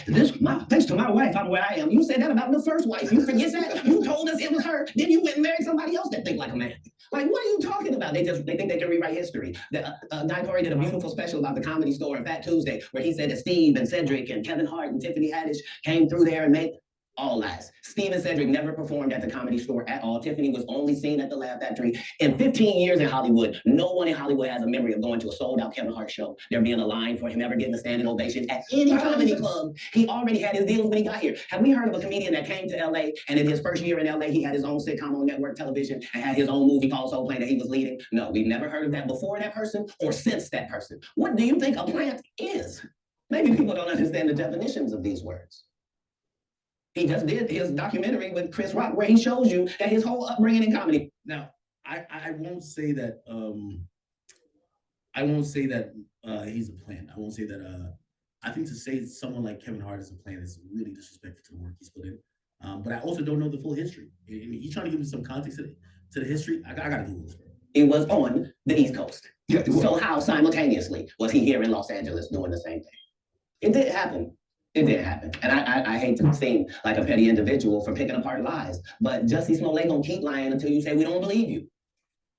Thanks to my wife, I'm where I am. You said that about the first wife. You forget that? You told us it was her. Then you went and married somebody else that think like a man. Like, what are you talking about? They think they can rewrite history. Guy Corey did a beautiful special about the Comedy Store and Fat Tuesday, where he said that Steve and Cedric and Kevin Hart and Tiffany Haddish came through there and made all lies. Steve and Cedric never performed at the Comedy Store at all. Tiffany was only seen at the Laugh Factory. In 15 years in Hollywood, no one in Hollywood has a memory of going to a sold-out Kevin Hart show, there being a line for him ever getting a standing ovation at any comedy club. He already had his deals when he got here. Have we heard of a comedian that came to LA, and in his first year in LA, he had his own sitcom on network television and had his own movie called Soul Plane that he was leading? No, we've never heard of that before that person or since that person. What do you think a plant is? Maybe people don't understand the definitions of these words. He just did his documentary with Chris Rock where he shows you that his whole upbringing in comedy. Now, I won't say that he's a plant. I won't say that I think to say someone like Kevin Hart is a plant is really disrespectful to the work he's put in. But I also don't know the full history. You trying to give me some context to the history? I gotta Google this. It was on the East Coast. Yeah, so how simultaneously was he here in Los Angeles doing the same thing? It did happen. It did happen. And I hate to seem like a petty individual for picking apart lies, but Jussie Smollett gonna keep lying until you say we don't believe you.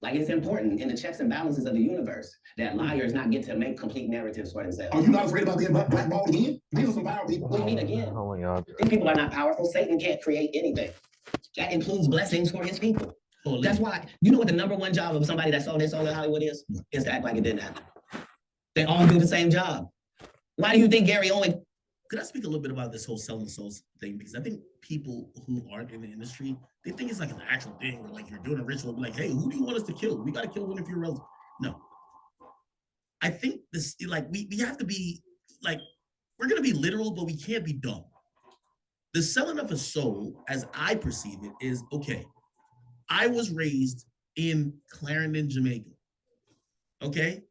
Like, it's important in the checks and balances of the universe that liars not get to make complete narratives for themselves. Are you not afraid about being blackballed again? These are some power people. What do you mean again? These people are not powerful. Satan can't create anything. That includes blessings for his people. That's why, you know what the #1 job of somebody that sold their soul in Hollywood is? Is to act like it didn't happen. They all do the same job. Why do you think Gary Owen? Could I speak a little bit about this whole selling souls thing? Because I think people who aren't in the industry, they think it's like an actual thing, or like you're doing a ritual, like, hey, who do you want us to kill? We got to kill one of your relatives. No. I think this, like, we have to be, like, we're going to be literal, but we can't be dumb. The selling of a soul, as I perceive it, is, okay, I was raised in Clarendon, Jamaica. Okay?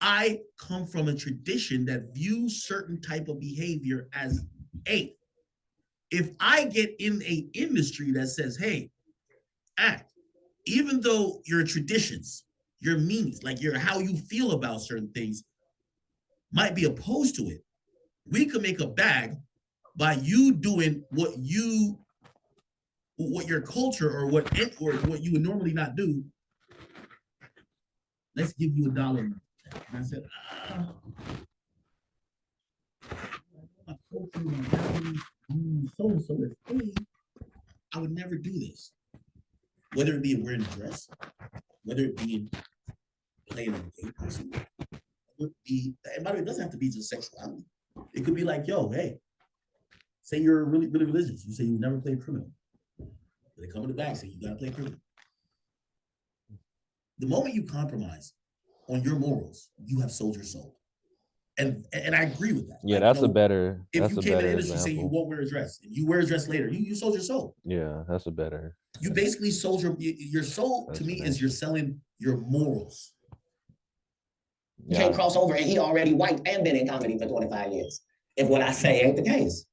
I come from a tradition that views certain type of behavior as A. If I get in a industry that says, hey, act, even though your traditions, your meanings, like your how you feel about certain things might be opposed to it, we could make a bag by you doing what your culture or what you would normally not do. Let's give you $1. And I said, so-and-so is paid. I would never do this. Whether it be wearing a dress, whether it be playing a gay person, and by the way, it doesn't have to be just sexuality. It could be like, yo, hey, say you're really, really religious. You say you never play criminal. They come in the back, say you gotta play criminal. The moment you compromise on your morals, you have sold your soul. And I agree with that. Yeah, like, that's you know, a better. If that's you a came in better the industry saying you example. won't wear a dress, and you wear a dress later, you sold your soul. Yeah, that's a better. You basically sold your soul. That's to me, fair. is you're selling your morals. You can't cross over, and he already white and been in comedy for 25 years. If what I say ain't the case.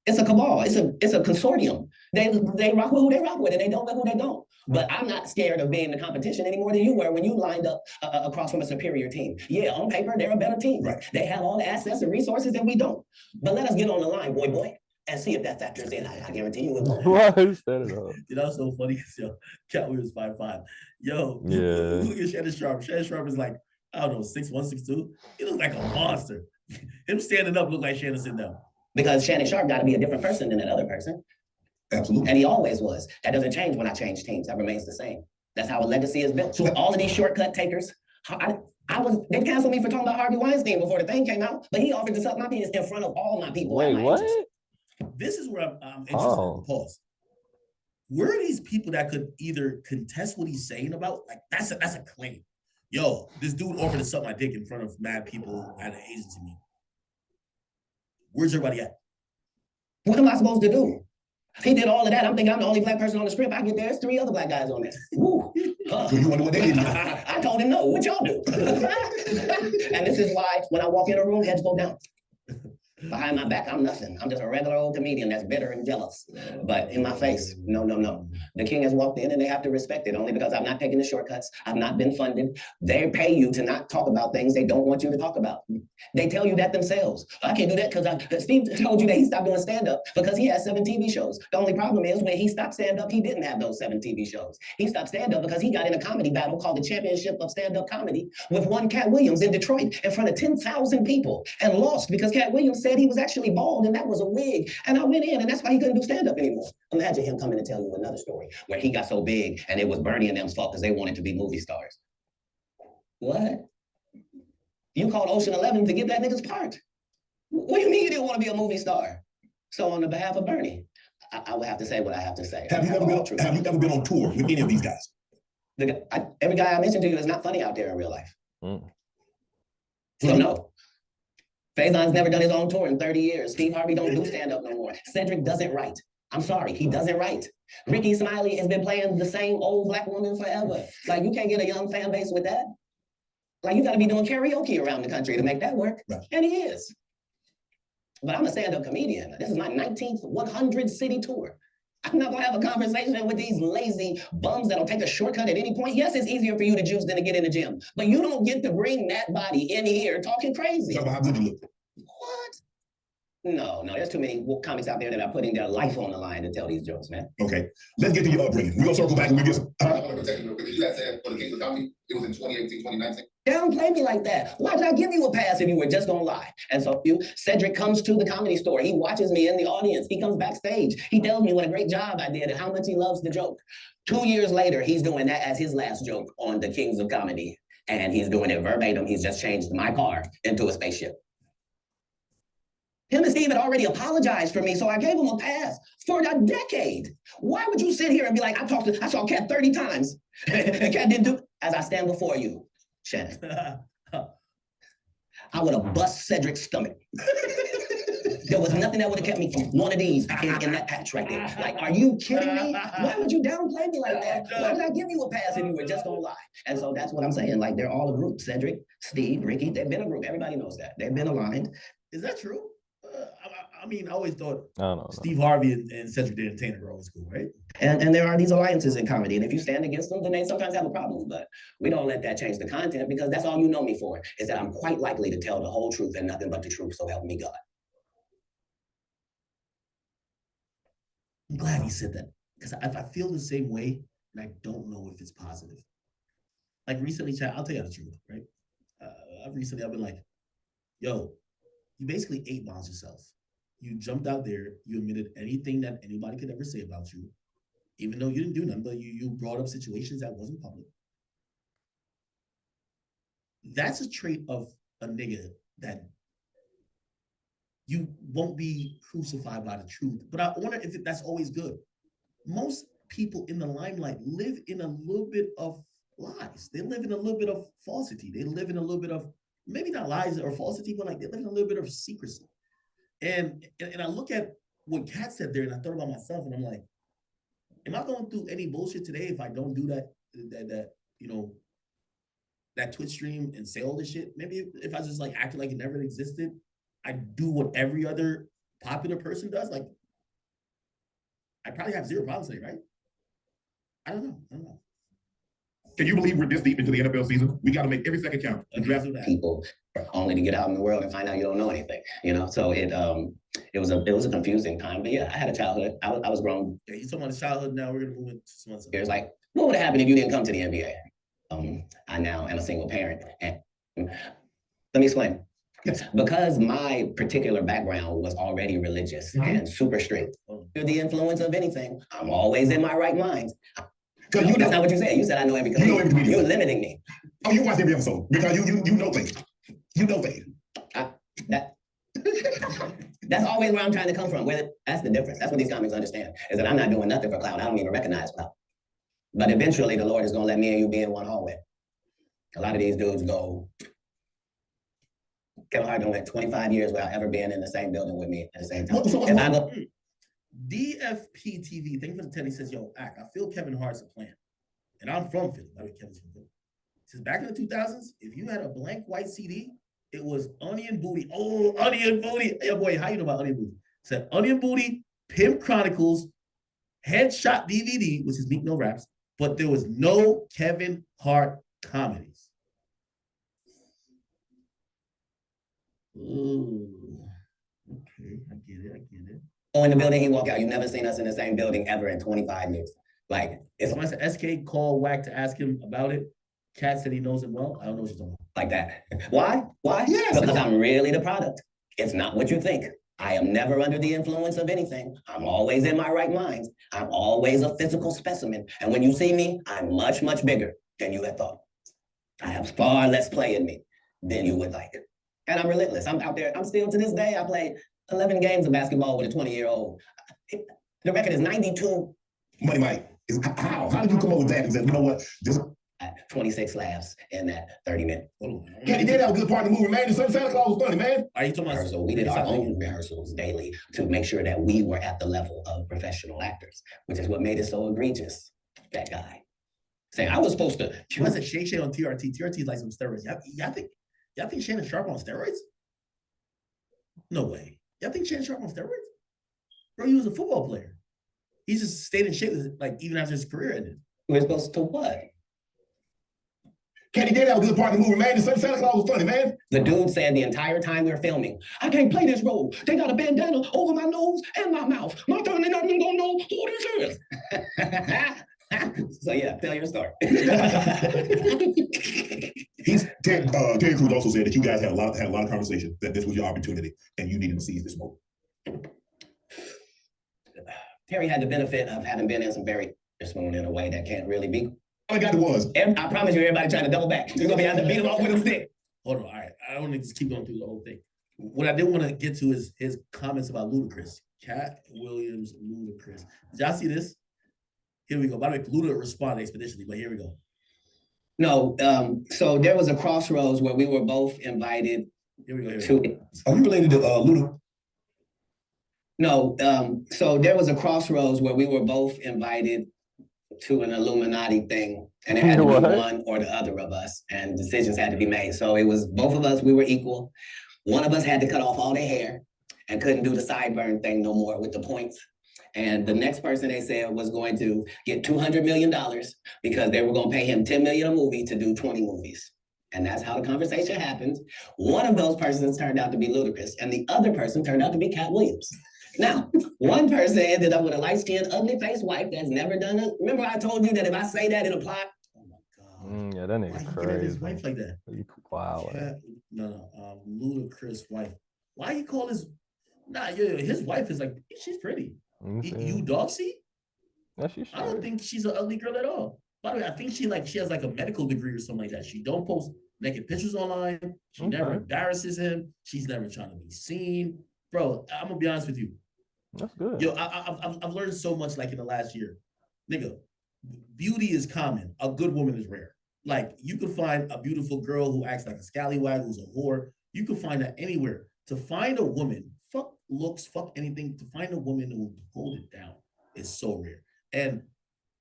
It's a cabal. It's a consortium. They rock with who they rock with, and they don't with who they don't. But I'm not scared of being the competition any more than you were when you lined up across from a superior team. Yeah, on paper, they're a better team. Right. They have all the assets and resources that we don't. But let us get on the line, boy, and see if that factors in. I guarantee you it won't. Why set it up? You know, it's so funny because Katt was 5'5". Yo, Yeah. look at Shannon Sharp. Shannon Sharp is like, I don't know, 6'1", 6'2". He looks like a monster. Him standing up look like Shannon sitting down. Because Shannon Sharp got to be a different person than that other person. Absolutely. And he always was. That doesn't change when I change teams. That remains the same. That's how a legacy is built. So all of these shortcut takers, they canceled me for talking about Harvey Weinstein before the thing came out, but he offered to suck my penis in front of all my people. Wait, what? This is where I'm interested. Oh. Pause. where are these people that could either contest what he's saying about? Like, that's a claim. Yo, this dude offered to suck my dick in front of mad people at an agency meeting. Where's everybody at? What am I supposed to do? He did all of that. I'm thinking I'm the only black person on the script. I get there, there's 3 other black guys on there. Woo. So you wonder what they did? I told him no. What y'all do? And this is why when I walk in a room, heads go down. Behind my back, I'm nothing. I'm just a regular old comedian that's bitter and jealous. But in my face, no, no, no. The king has walked in and they have to respect it only because I've not taken the shortcuts. I've not been funded. They pay you to not talk about things they don't want you to talk about. They tell you that themselves. I can't do that because Steve told you that he stopped doing stand-up because he has 7 TV shows. The only problem is when he stopped stand-up, he didn't have those 7 TV shows. He stopped stand-up because he got in a comedy battle called the Championship of Stand-Up Comedy with one Katt Williams in Detroit in front of 10,000 people and lost because Katt Williams said he was actually bald and that was a wig. And I went in and that's why he couldn't do stand-up anymore. Imagine him coming and tell you another story where he got so big and it was Bernie and them's fault because they wanted to be movie stars. What? You called Ocean 11 to get that nigga's part. What do you mean you didn't want to be a movie star? So on the behalf of Bernie, I would have to say what I have to say. Have you ever been on tour with any of these guys? Every guy I mentioned to you is not funny out there in real life. So no. Faison's never done his own tour in 30 years. Steve Harvey don't do stand-up no more. Cedric doesn't write. I'm sorry, he doesn't write. Ricky Smiley has been playing the same old black woman forever. Like, you can't get a young fan base with that. Like, you gotta be doing karaoke around the country to make that work. Right. And he is. But I'm a stand-up comedian. This is my 19th 100-city tour. I'm not gonna have a conversation with these lazy bums that'll take a shortcut at any point. Yes, it's easier for you to juice than to get in the gym, but you don't get to bring that body in here talking crazy. Talk about how good you look. What? No, there's too many comics out there that are putting their life on the line to tell these jokes, man. Okay, let's get to your upbringing. We're gonna circle back and we get some. I want to protect you real quick. You had said for the Kings of Comedy, it was in 2018, 2019. Don't play me like that. Why did I give you a pass if you were just gonna lie? And so Cedric comes to the Comedy Store. He watches me in the audience. He comes backstage. He tells me what a great job I did and how much he loves the joke. 2 years later, he's doing that as his last joke on the Kings of Comedy. And he's doing it verbatim. He's just changed my car into a spaceship. Him and Steve had already apologized for me, so I gave him a pass for a decade. Why would you sit here and be like, I saw Katt 30 times, and Katt didn't do it? As I stand before you, Shannon, I would have bust Cedric's stomach. There was nothing that would have kept me from one of these in that patch right there. Like, are you kidding me? Why would you downplay me like that? Why did I give you a pass if you were just gonna lie? And so that's what I'm saying. Like, they're all a group. Cedric, Steve, Ricky, they've been a group. Everybody knows that. They've been aligned. Is that true? I mean, I always thought Steve Harvey and Cedric the Entertainer were always cool, right? And there are these alliances in comedy, and if you stand against them, then they sometimes have a problem. But we don't let that change the content because that's all you know me for, is that I'm quite likely to tell the whole truth and nothing but the truth, so help me God. I'm glad he said that, because I feel the same way, and I don't know if it's positive. Like recently, Chad, I'll tell you the truth, right? I've been like, yo, you basically 8 miles yourself. You jumped out there, you admitted anything that anybody could ever say about you, even though you didn't do nothing, but you brought up situations that wasn't public. That's a trait of a nigga that you won't be crucified by the truth. But I wonder if that's always good. Most people in the limelight live in a little bit of lies. They live in a little bit of falsity. They live in a little bit of, maybe not lies or falsity, but like they live in a little bit of secrecy. And I look at what Katt said there, and I thought about myself, and I'm like, am I going through any bullshit today if I don't do that Twitch stream and say all this shit? Maybe if I just like acted like it never existed, I do what every other popular person does. Like, I probably have 0 problems today, right? I don't know. Can you believe we're this deep into the NFL season? We got to make every second count. People only to get out in the world and find out you don't know anything, you know? So it was a confusing time, but yeah, I had a childhood. I was grown. Yeah, he's talking about his childhood. Now we're going to move into some other stuff. It was like, what would have happened if you didn't come to the NBA? I now am a single parent. And let me explain. Yes. Because my particular background was already religious and super strict. Under the influence of anything, I'm always in my right mind. That's not what you said. You said I know every comedian. You're limiting me. Oh, you watch every episode because you know things. You know things. That's always where I'm trying to come from. That's the difference. That's what these comics understand, is that I'm not doing nothing for clout. I don't even recognize clout. But eventually the Lord is gonna let me and you be in one hallway. A lot of these dudes go, Kevin Hart went 25 years without ever being in the same building with me at the same time. DFP TV, thank you for the 10. He says, yo, I feel Kevin Hart's a plan. And I'm from Philly. I mean, Kevin's from Philly. He says, back in the 2000s, if you had a blank white CD, it was Onion Booty. Oh, Onion Booty. Hey, boy, how you know about Onion Booty? It said Onion Booty, Pimp Chronicles, Headshot DVD, which is Meek Mill Raps, but there was no Kevin Hart comedies. Ooh. Okay, I get it. Oh, in the building, he walk out. You've never seen us in the same building ever in 25 years. Like, it's once SK called Wack to ask him about it, Katt said he knows it well. I don't know what you're talking about. Like that. Why? Yes. Because I'm really the product. It's not what you think. I am never under the influence of anything. I'm always in my right mind. I'm always a physical specimen. And when you see me, I'm much, much bigger than you had thought. I have far less play in me than you would like. And I'm relentless. I'm out there. I'm still, to this day, I played 11 games of basketball with a 20-year-old. The record is 92. Money Mike, how did you come up with that? Is that, you know what? 26 laughs in that 30 minutes. Can't you get that a good part of the movie, man? The Santa Claus was funny, man. Are you talking about rehearsal? We did our own rehearsals daily to make sure that we were at the level of professional actors, which is what made it so egregious. That guy saying I was supposed to. She was a Shay on TRT. TRT is like some steroids. Y'all think Shannon Sharp on steroids? No way. Y'all think Shannon Sharp on steroids? Bro, he was a football player. He just stayed in shape, like even after his career ended. We're supposed to what? Can't you get that a good part of the movie, man? The Santa Claus was funny, man. The dude said the entire time we were filming, I can't play this role. They got a bandana over my nose and my mouth. My family not even gonna know who this is. So yeah, tell your story. Terry Crews also said that you guys had a lot of conversation, that this was your opportunity and you needed to seize this moment. Terry had the benefit of having been in some very spoon in a way that can't really be. All I got was. I promise you, everybody trying to double back. You're gonna be having to beat them off with a stick. Hold on, all right. I don't want to just keep going through the whole thing. What I did want to get to is his comments about Ludacris. Katt Williams, Ludacris. Did y'all see this? Here we go. By the way, Luda responded expeditiously, but here we go. No, so there was a crossroads where we were both invited. Here we go. Are you related to Luda? No, so there was a crossroads where we were both invited to an Illuminati thing, and it had to be one or the other of us, and decisions had to be made. So it was both of us, we were equal. One of us had to cut off all their hair and couldn't do the sideburn thing no more with the points. And the next person they said was going to get $200 million because they were going to pay him $10 million a movie to do 20 movies. And that's how the conversation happened. One of those persons turned out to be Ludacris, and the other person turned out to be Katt Williams. Now, one person ended up with a light-skinned, ugly-faced wife that's never done it. Remember I told you that if I say that, it applies? Oh my God. Yeah, that nigga crazy. His wife like that? Wow. Ludacris wife. Why you call his? Nah, his wife is like, she's pretty. You dog see? Yeah, she's I don't think she's an ugly girl at all. By the way, I think she has like a medical degree or something like that. She don't post naked pictures online. She never embarrasses him. She's never trying to be seen. Bro, I'm gonna be honest with you. That's good. Yo, I've learned so much like in the last year. Nigga, beauty is common. A good woman is rare. Like, you could find a beautiful girl who acts like a scallywag, who's a whore. You could find that anywhere. To find a woman, fuck looks, fuck anything, to find a woman who hold it down is so rare. And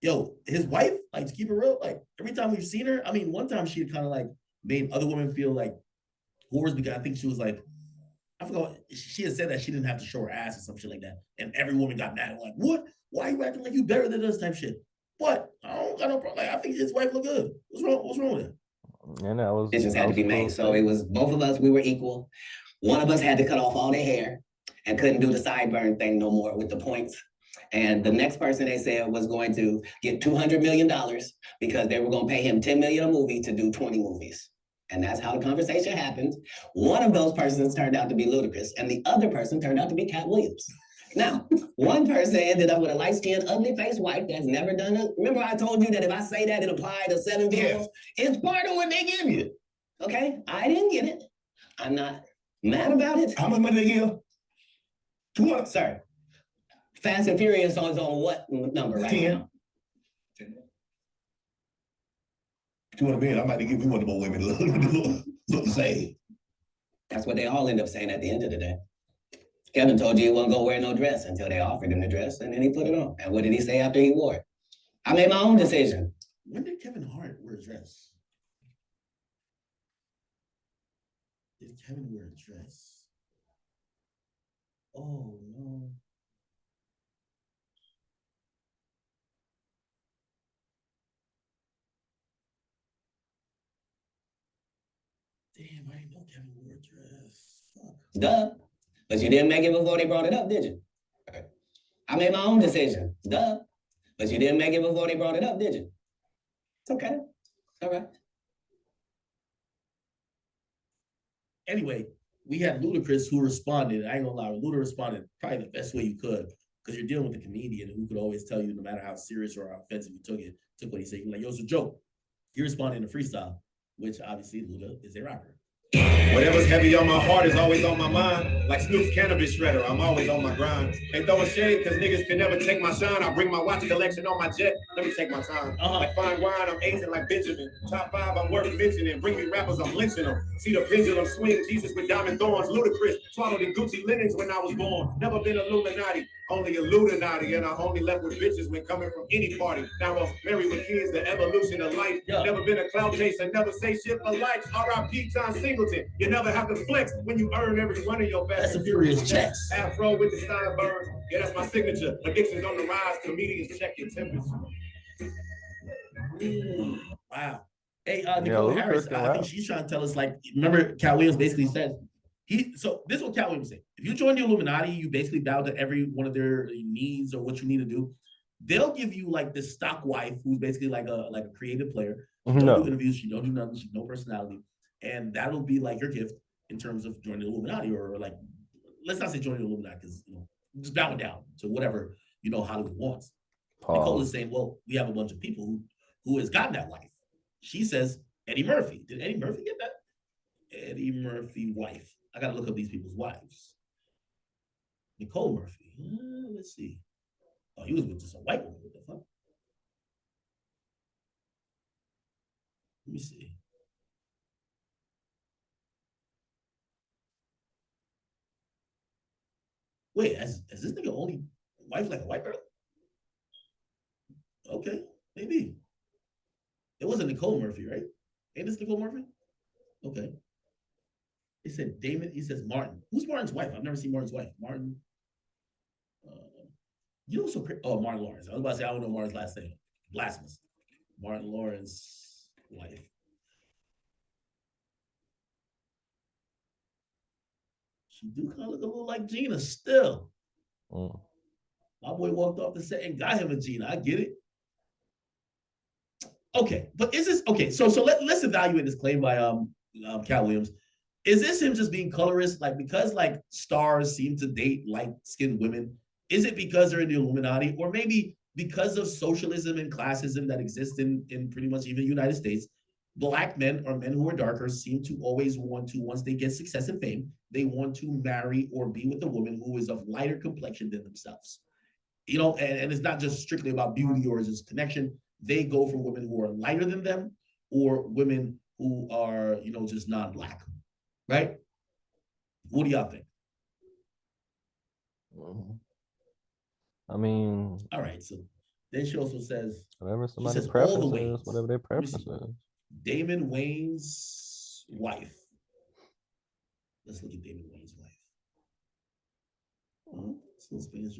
yo, his wife, like, to keep it real, like, every time we've seen her, I mean, one time she had kind of like made other women feel like whores because I think she was like, I forgot, she had said that she didn't have to show her ass or some shit like that. And every woman got mad and like, what? Why are you acting like you better than us type shit? But I don't got no problem. Like, I think his wife look good. What's wrong with it? And that was decisions had to be made. So it was both of us, we were equal. One of us had to cut off all their hair and couldn't do the sideburn thing no more with the points. And the next person they said was going to get $200 million because they were going to pay him $10 million a movie to do 20 movies. And that's how the conversation happened. One of those persons turned out to be Ludacris, and the other person turned out to be Katt Williams. Now, one person ended up with a light-skinned, ugly-faced wife that's never done it. Remember I told you that if I say that, it applied to 7 people? It's part of what they give you. Okay? I didn't get it. I'm not mad about it. How much money they give? Sir, Fast and Furious is on what number right 10. now? 10. $200 million. I might give you one of more women look the same. That's what they all end up saying at the end of the day. Kevin told you he wasn't gonna wear no dress until they offered him the dress, and then he put it on. And what did he say after he wore it? I made my own decision. When did Kevin Hart wear a dress? Did Kevin wear a dress? Oh no. Damn, I didn't know Kevin wore a dress. Fuck. Duh. But you didn't make it before they brought it up, did you? I made my own decision. Duh. But you didn't make it before they brought it up, did you? It's okay. All right. Anyway, we had Ludacris who responded. I ain't gonna lie, Luda responded probably the best way you could, because you're dealing with a comedian who could always tell you, no matter how serious or how offensive you took what he said. You're like, yo, it's a joke. He responded in a freestyle, which obviously Luda is a rapper. Whatever's heavy on my heart is always on my mind. Like Snoop's cannabis shredder, I'm always on my grind. Ain't throwing shade, cause niggas can never take my shine. I bring my watch collection on my jet. Let me take my time. Like fine wine, I'm aging like Benjamin. Top 5, I'm worth mentioning. Bring me rappers, I'm lynching them. See the pendulum swing, Jesus with diamond thorns. Ludacris, swallowed in Gucci linens when I was born. Never been Illuminati, only Illuminati. And I only left with bitches when coming from any party. Now I'm married with kids, the evolution of life. Never been a cloud chaser, never say shit for life. R.I.P. John Singleton. You never have to flex when you earn every one of your best. That's a furious checks. Afro with the sideburns. Yeah, that's my signature. Addiction's on the rise. Comedians check your temperature. Wow. Hey, Nicole Harris, I think she's trying to tell us, like, remember Cat Williams basically said, so this is what Cat Williams said. If you join the Illuminati, you basically bow to every one of their needs or what you need to do. They'll give you like this stock wife who's basically like a creative player. She don't do interviews, she don't do nothing, she no personality. And that'll be like your gift in terms of joining the Illuminati, or like, let's not say joining the Illuminati, because, you know, just bowing down to whatever, you know, Hollywood wants. Nicole is saying, well, we have a bunch of people who has gotten that life. She says Eddie Murphy. Did Eddie Murphy get that? Eddie Murphy wife. I gotta look up these people's wives. Nicole Murphy. Let's see. Oh, he was with just a white woman. What the fuck? Let me see. Wait, has this nigga only wife like a white girl? Okay, maybe. It wasn't Nicole Murphy, right? Ain't this Nicole Murphy? Okay. He said Damon, he says Martin. Who's Martin's wife? I've never seen Martin's wife. Martin. You know, so oh, Martin Lawrence. I was about to say, I don't know Martin's last name. Blasphemous. Martin Lawrence's wife. She do kind of look a little like Gina still. My boy walked off the set and got him a Gina. I get it. Okay, but is this okay? So let's evaluate this claim by Cat Williams. Is this him just being colorist? Like, because like stars seem to date light-skinned women, is it because they're in the Illuminati, or maybe because of socialism and classism that exists in pretty much even the United States? Black men or men who are darker seem to always want to, once they get success and fame, they want to marry or be with a woman who is of lighter complexion than themselves. You know, and it's not just strictly about beauty or just connection. They go for women who are lighter than them, or women who are, you know, just non-Black, right? What do y'all think? I mean, all right. So then she also says, whatever somebody's preference is, whatever their preference is. Damon Wayans' wife. Let's look at Damon Wayans' wife. So Spanish.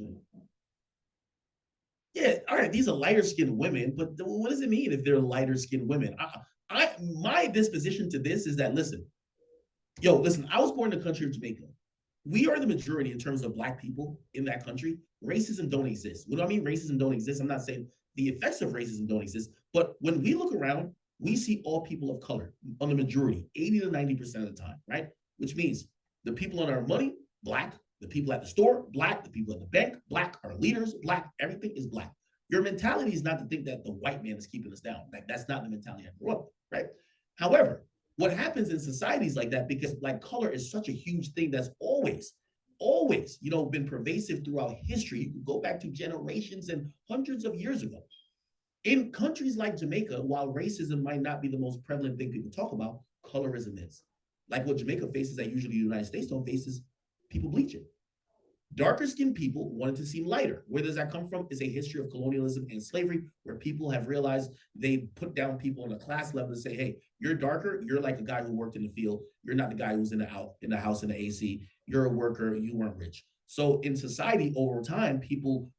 Yeah, all right. These are lighter skinned women, but what does it mean if they're lighter skinned women? My disposition to this is that, listen, I was born in the country of Jamaica. We are the majority in terms of Black people in that country. Racism don't exist. What do I mean racism don't exist? I'm not saying the effects of racism don't exist, but when we look around, we see all people of color on the majority, 80 to 90% of the time, right? Which means the people on our money, Black, the people at the store, Black, the people at the bank, Black, our leaders, Black, everything is Black. Your mentality is not to think that the white man is keeping us down. Like, that's not the mentality I grew up with, right? However, what happens in societies like that, because like color is such a huge thing that's always always, been pervasive throughout history. You can go back to generations and hundreds of years ago. In countries like Jamaica, while racism might not be the most prevalent thing people talk about, colorism is. Like what Jamaica faces that usually the United States don't face is people bleaching. Darker skinned people wanted to seem lighter. Where does that come from? It's a history of colonialism and slavery where people have realized they put down people on a class level and say, hey, you're darker, you're like a guy who worked in the field. You're not the guy who's in the house in the AC. You're a worker, you weren't rich. So in society over time, people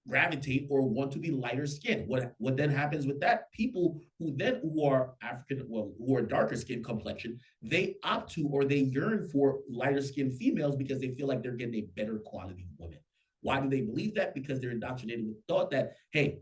gravitate or want to be lighter skinned. What then happens with that? People who are African, who are darker skin complexion, they opt to or they yearn for lighter skinned females because they feel like they're getting a better quality woman. Why do they believe that? Because they're indoctrinated with the thought that, hey,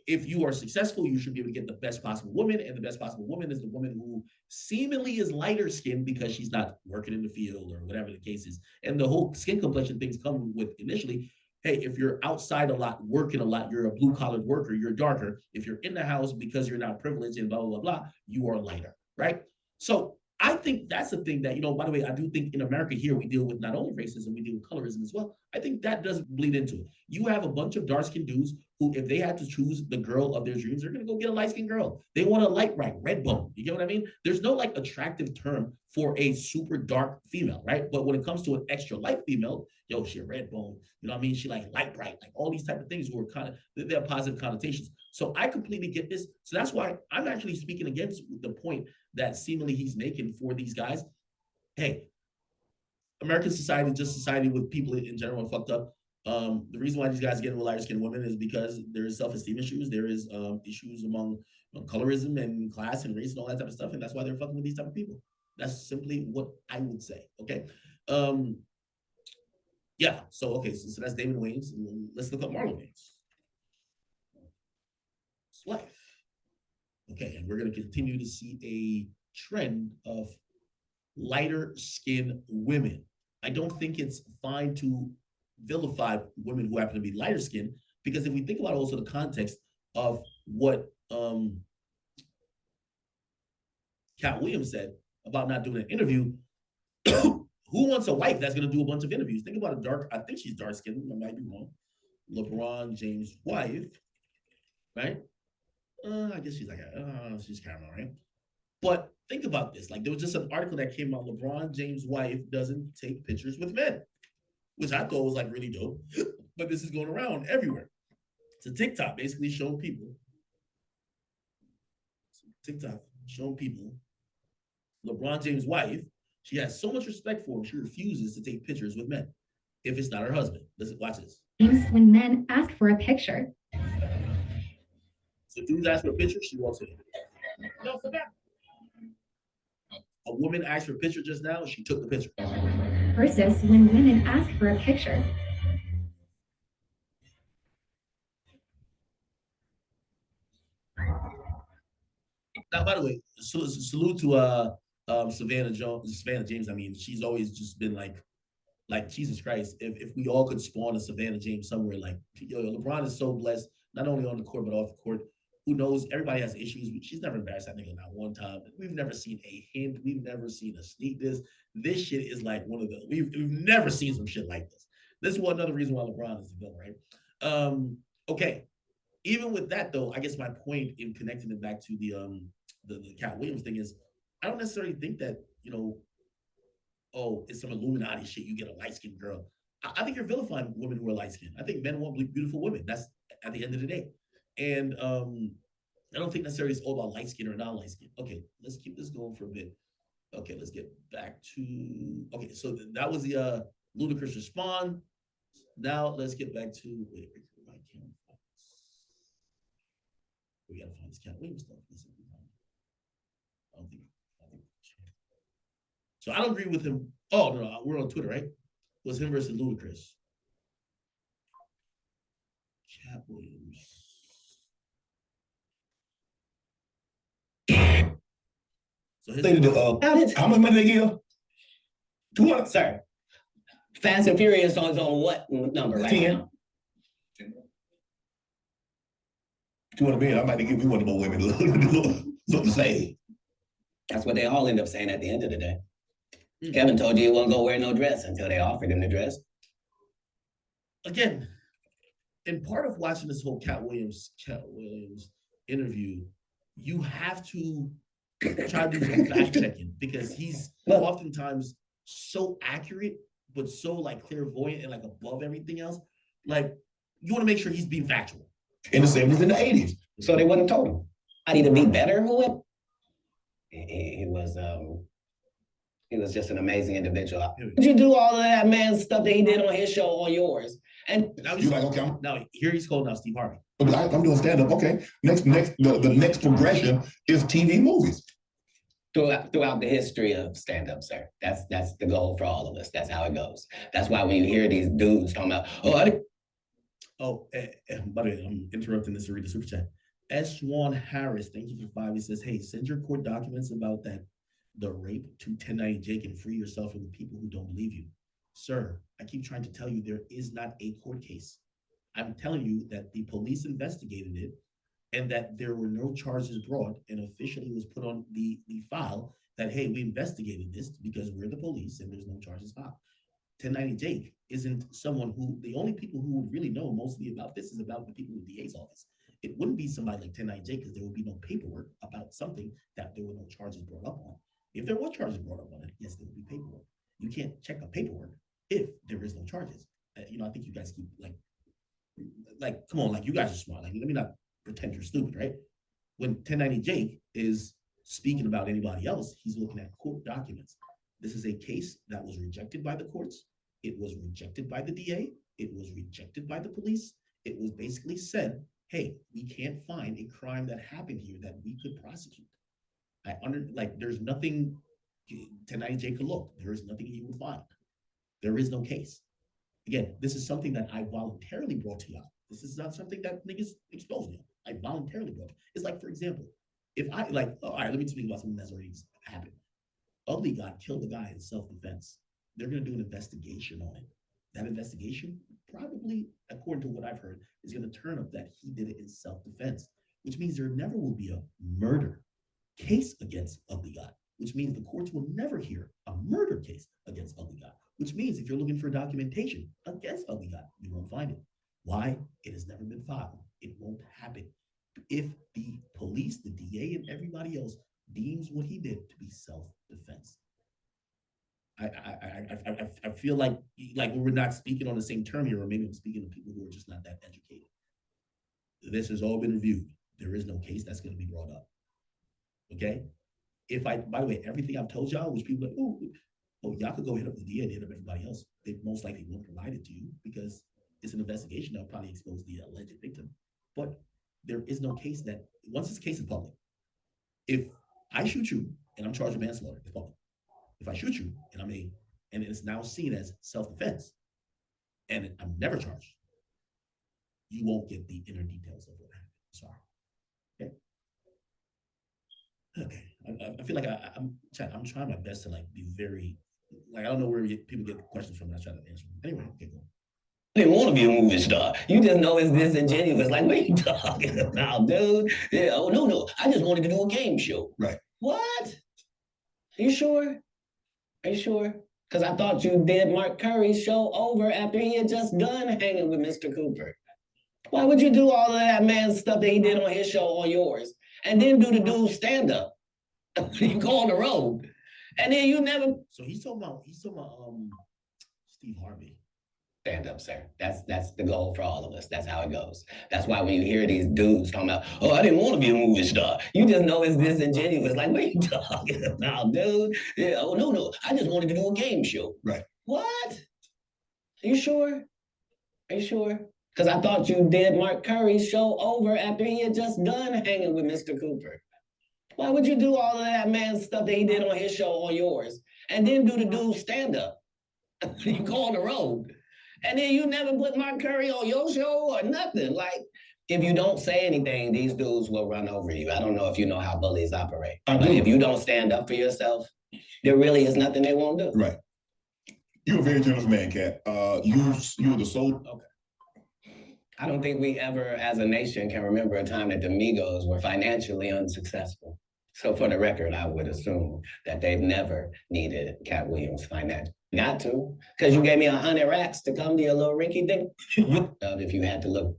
if you are successful, you should be able to get the best possible woman, and the best possible woman is the woman who seemingly is lighter skinned because she's not working in the field or whatever the case is. And the whole skin complexion things come with initially, hey, if you're outside a lot, working a lot, you're a blue-collar worker, you're darker. If you're in the house because you're not privileged and blah, blah, blah, blah, you are lighter, right? So I think that's the thing that, by the way, I do think in America here, we deal with not only racism, we deal with colorism as well. I think that does bleed into it. You have a bunch of dark-skinned dudes who, if they had to choose the girl of their dreams, they're going to go get a light-skinned girl. They want a light bright, red bone. You get what I mean? There's no attractive term for a super dark female, right? But when it comes to an extra light female, yo, she a red bone. You know what I mean? She like light bright, like all these type of things who are they're positive connotations. So I completely get this. So that's why I'm actually speaking against the point that seemingly he's making for these guys. Hey, American society is just society with people in general fucked up. The reason why these guys get with lighter skinned women is because there is self-esteem issues. There is issues among colorism and class and race and all that type of stuff. And that's why they're fucking with these type of people. That's simply what I would say. Okay. Yeah. So, okay. So that's Damon Wayans. Let's look up Marlon Wayans. It's life. Okay. And we're going to continue to see a trend of lighter skinned women. I don't think it's fine to vilify women who happen to be lighter skinned, because if we think about also the context of what Katt Williams said about not doing an interview, who wants a wife that's going to do a bunch of interviews? Think about I think she's dark skinned, I might be wrong. LeBron James' wife, right? I guess she's she's caramel, right? But think about this. Like, there was just an article that came out. LeBron James' wife doesn't take pictures with men, which I thought was really dope. But this is going around everywhere. It's a TikTok basically showing people. TikTok showing people LeBron James' wife. She has so much respect for him, she refuses to take pictures with men if it's not her husband. Listen, watch this. When men ask for a picture. So dudes ask for a picture, she wants it. No, for that. A woman asked for a picture just now, she took the picture. Versus when women ask for a picture. Now, by the way, salute to Savannah James. I mean, she's always just been like Jesus Christ. If we all could spawn a Savannah James somewhere, LeBron is so blessed, not only on the court but off the court. Who knows? Everybody has issues. She's never embarrassed that nigga not one time. We've never seen a hint. We've never seen a sneak this. This shit is like one of the, we've never seen some shit like this. This is another reason why LeBron is the GOAT, right? Okay. Even with that though, I guess my point in connecting it back to the Katt Williams thing is, I don't necessarily think that, it's some Illuminati shit. You get a light-skinned girl. I think you're vilifying women who are light-skinned. I think men want beautiful women. That's at the end of the day. And I don't think necessarily it's all about light skin or non-light skin. Okay, let's keep this going for a bit. Okay, let's get back to, okay, so that was the ludicrous response. Now let's get back to, wait, I can't find this. We gotta find this Katt Williams stuff. I don't think. So I don't agree with him. Oh, no, we're on Twitter, right? It was him versus Ludacris. Katt Williams. So how much money they give? 200, sir. Fast and Furious on what number right 10. now? 200 million. I might give you one of more women. Look to say. That's what they all end up saying at the end of the day. Kevin told you he wasn't gonna wear no dress until they offered him the dress. Again, and part of watching this whole Katt Williams interview, you have to try to do some fact checking because he's oftentimes so accurate, but so like clairvoyant and like above everything else. Like you want to make sure he's being factual. In the 70s and the 80s. So they wouldn't have told him. I need to be better who it. He was just an amazing individual. Did you do all of that man stuff that he did on his show on yours? And now you like, okay, now here he's calling out Steve Harvey. I'm doing stand-up. Okay. The next progression is TV movies. Throughout the history of stand-up, sir. That's the goal for all of us. That's how it goes. That's why when you hear these dudes talking about, by the way, I'm interrupting this to read the super chat. S. Swan Harris, thank you for 5. He says, hey, send your court documents about the rape to 1090 Jake and free yourself from the people who don't believe you. Sir, I keep trying to tell you there is not a court case. I'm telling you that the police investigated it and that there were no charges brought and officially was put on the file that, hey, we investigated this because we're the police and there's no charges filed. 1090 Jake isn't someone who, the only people who would really know mostly about this is about the people in the DA's office. It wouldn't be somebody like 1090 Jake because there would be no paperwork about something that there were no charges brought up on. If there were charges brought up on it, yes, there would be paperwork. You can't check a paperwork if there is no charges. I think you guys keep like, come on, like you guys are smart. Like, let me not pretend you're stupid, right? When 1090 Jake is speaking about anybody else, he's looking at court documents. This is a case that was rejected by the courts. It was rejected by the DA. It was rejected by the police. It was basically said, hey, we can't find a crime that happened here that we could prosecute. There's nothing 1090 Jake could look. There is nothing he would find. There is no case. Again, this is something that I voluntarily brought to y'all. This is not something that niggas exposed me. I voluntarily brought. It's like, for example, if I all right, let me speak about something that's already happened. Ugly God killed the guy in self-defense. They're gonna do an investigation on it. That investigation, probably, according to what I've heard, is gonna turn up that he did it in self-defense, which means there never will be a murder case against Ugly God, which means the courts will never hear a murder case against Ugly God, which means if you're looking for documentation against Ugly God, you won't find it. Why? It has never been filed. It won't happen. If the police, the DA, and everybody else deems what he did to be self-defense. I feel like we're not speaking on the same term here, or maybe I'm speaking to people who are just not that educated. This has all been reviewed. There is no case that's going to be brought up. Okay? By the way, everything I've told y'all, which people are like, y'all could go hit up the DA and hit up everybody else. They most likely won't provide it to you because it's an investigation that'll probably expose the alleged victim. But there is no case that, once this case is public, if I shoot you and I'm charged with manslaughter, it's public. If I shoot you and it's now seen as self-defense and I'm never charged, you won't get the inner details of what happened. Sorry. Okay. I feel like I'm trying my best to be very, I don't know where people get questions from. I try to answer them. Anyway, okay, cool. I didn't want to be a movie star. You just know it's disingenuous. Like, what are you talking about, dude? Yeah, oh, no. I just wanted to do a game show. Right. What? Are you sure? Are you sure? Because I thought you did Mark Curry's show over after he had just done hanging with Mr. Cooper. Why would you do all of that man stuff that he did on his show on yours? And then do the dude's stand-up? You go on the road. And then you never... So he's talking about Steve Harvey. Stand up, sir. That's the goal for all of us. That's how it goes. That's why when you hear these dudes talking about, oh, I didn't want to be a movie star, you just know it's disingenuous. Like, what are you talking about, dude? Yeah, oh, no. I just wanted to do a game show. Right. What? Are you sure? Are you sure? Because I thought you did Mark Curry's show over after he had just done hanging with Mr. Cooper. Why would you do all of that man stuff that he did on his show on yours? And then do the dude's stand-up? You go on the road. And then you never put Mark Curry on your show or nothing. Like, if you don't say anything, these dudes will run over you. I don't know if you know how bullies operate. But if you don't stand up for yourself, there really is nothing they won't do. Right. You're a very generous man, Katt. You're the soul. Okay. I don't think we ever, as a nation, can remember a time that the Migos were financially unsuccessful. So for the record, I would assume that they've never needed Katt Williams' finance. Not to, because you gave me 100 racks to come to your little rinky dink. If you had to look.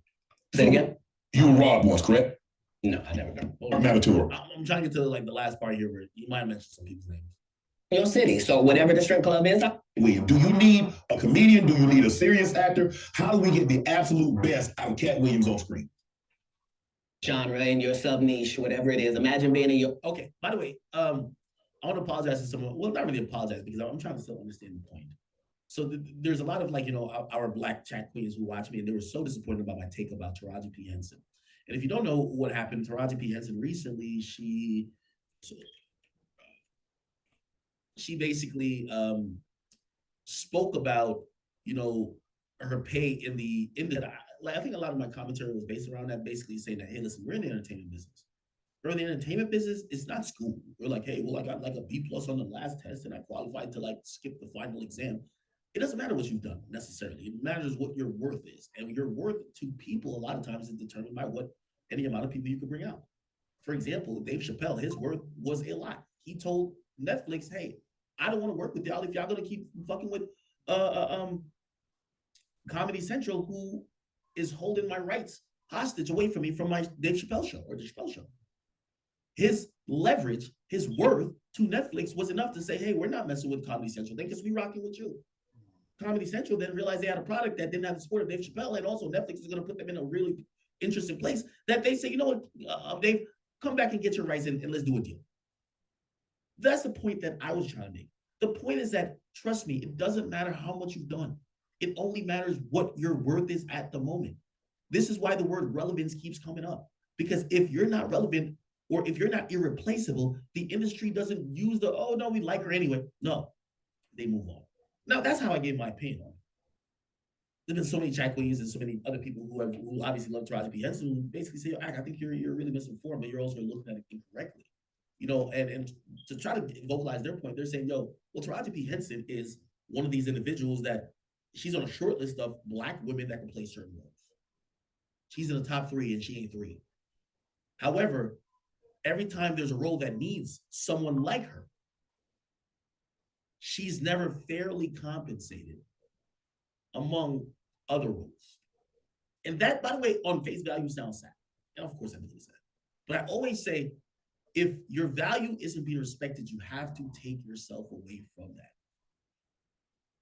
Say it again? You robbed once, correct? No, I never done. I'm not a tour. I'm trying to get to like the last part here where you might have mentioned some people's names. Your city. So whatever the strip club is. William, do you need a comedian? Do you need a serious actor? How do we get the absolute best out of Katt Williams on screen? Genre in your sub niche, whatever it is. Imagine being in your. Okay. By the way, I want to apologize to someone. Well, not really apologize because I'm trying to still understand the point. So there's a lot of like, you know, our black chat queens who watch me and they were so disappointed about my take about Taraji P. Henson. And if you don't know what happened, Taraji P. Henson recently, she basically spoke about, you know, her pay in the I think a lot of my commentary was based around that, basically saying that, hey, listen, we're in the entertainment business. We're in the entertainment business, it's not school. We're like, hey, well, I got like a B+ on the last test and I qualified to like skip the final exam. It doesn't matter what you've done necessarily. It matters what your worth is. And your worth to people a lot of times is determined by what any amount of people you can bring out. For example, Dave Chappelle, his worth was a lot. He told Netflix, hey, I don't want to work with y'all if y'all gonna keep fucking with Comedy Central, who is holding my rights hostage away from me from my Dave Chappelle show or the Chappelle show. His leverage, his worth to Netflix was enough to say, hey, we're not messing with Comedy Central then because we rocking with you. Comedy Central then realized they had a product that didn't have the support of Dave Chappelle, and also Netflix is going to put them in a really interesting place that they say, you know what, Dave, come back and get your rights and let's do a deal. That's the point that I was trying to make. The point is that, trust me, it doesn't matter how much you've done. It only matters what your worth is at the moment. This is why the word relevance keeps coming up. Because if you're not relevant or if you're not irreplaceable, the industry doesn't use the, oh, no, we like her anyway. No, they move on. Now, that's how I gave my opinion on it. There's been so many chat queens and so many other people who obviously love Taraji P. Henson who basically say, I think you're really misinformed, but you're also looking at it incorrectly. You know, and to try to vocalize their point, they're saying, yo, well, Taraji P. Henson is one of these individuals that she's on a short list of Black women that can play certain roles. She's in the top 3 and she ain't 3. However, every time there's a role that needs someone like her, she's never fairly compensated among other roles. And that, by the way, on face value sounds sad. And of course I think it's sad. But I always say, if your value isn't being respected, you have to take yourself away from that.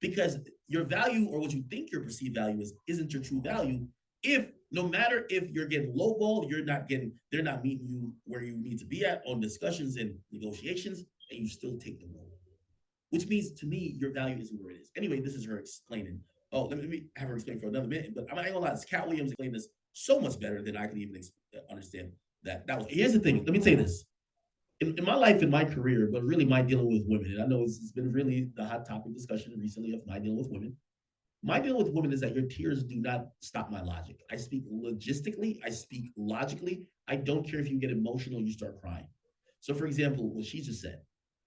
Because your value, or what you think your perceived value is, isn't your true value. If no matter if you're getting lowballed, they're not meeting you where you need to be at on discussions and negotiations, and you still take the role. Which means to me, your value isn't where it is. Anyway, this is her explaining. Oh, let me have her explain for another minute. But I'm not gonna lie, Katt Williams explained this so much better than I could even understand that. Here's the thing. Let me say this. In my life, in my career, but really my dealing with women, and I know it's been really the hot topic discussion recently of my dealing with women. My dealing with women is that your tears do not stop my logic. I speak logistically, I speak logically. I don't care if you get emotional, you start crying. So for example, what she just said,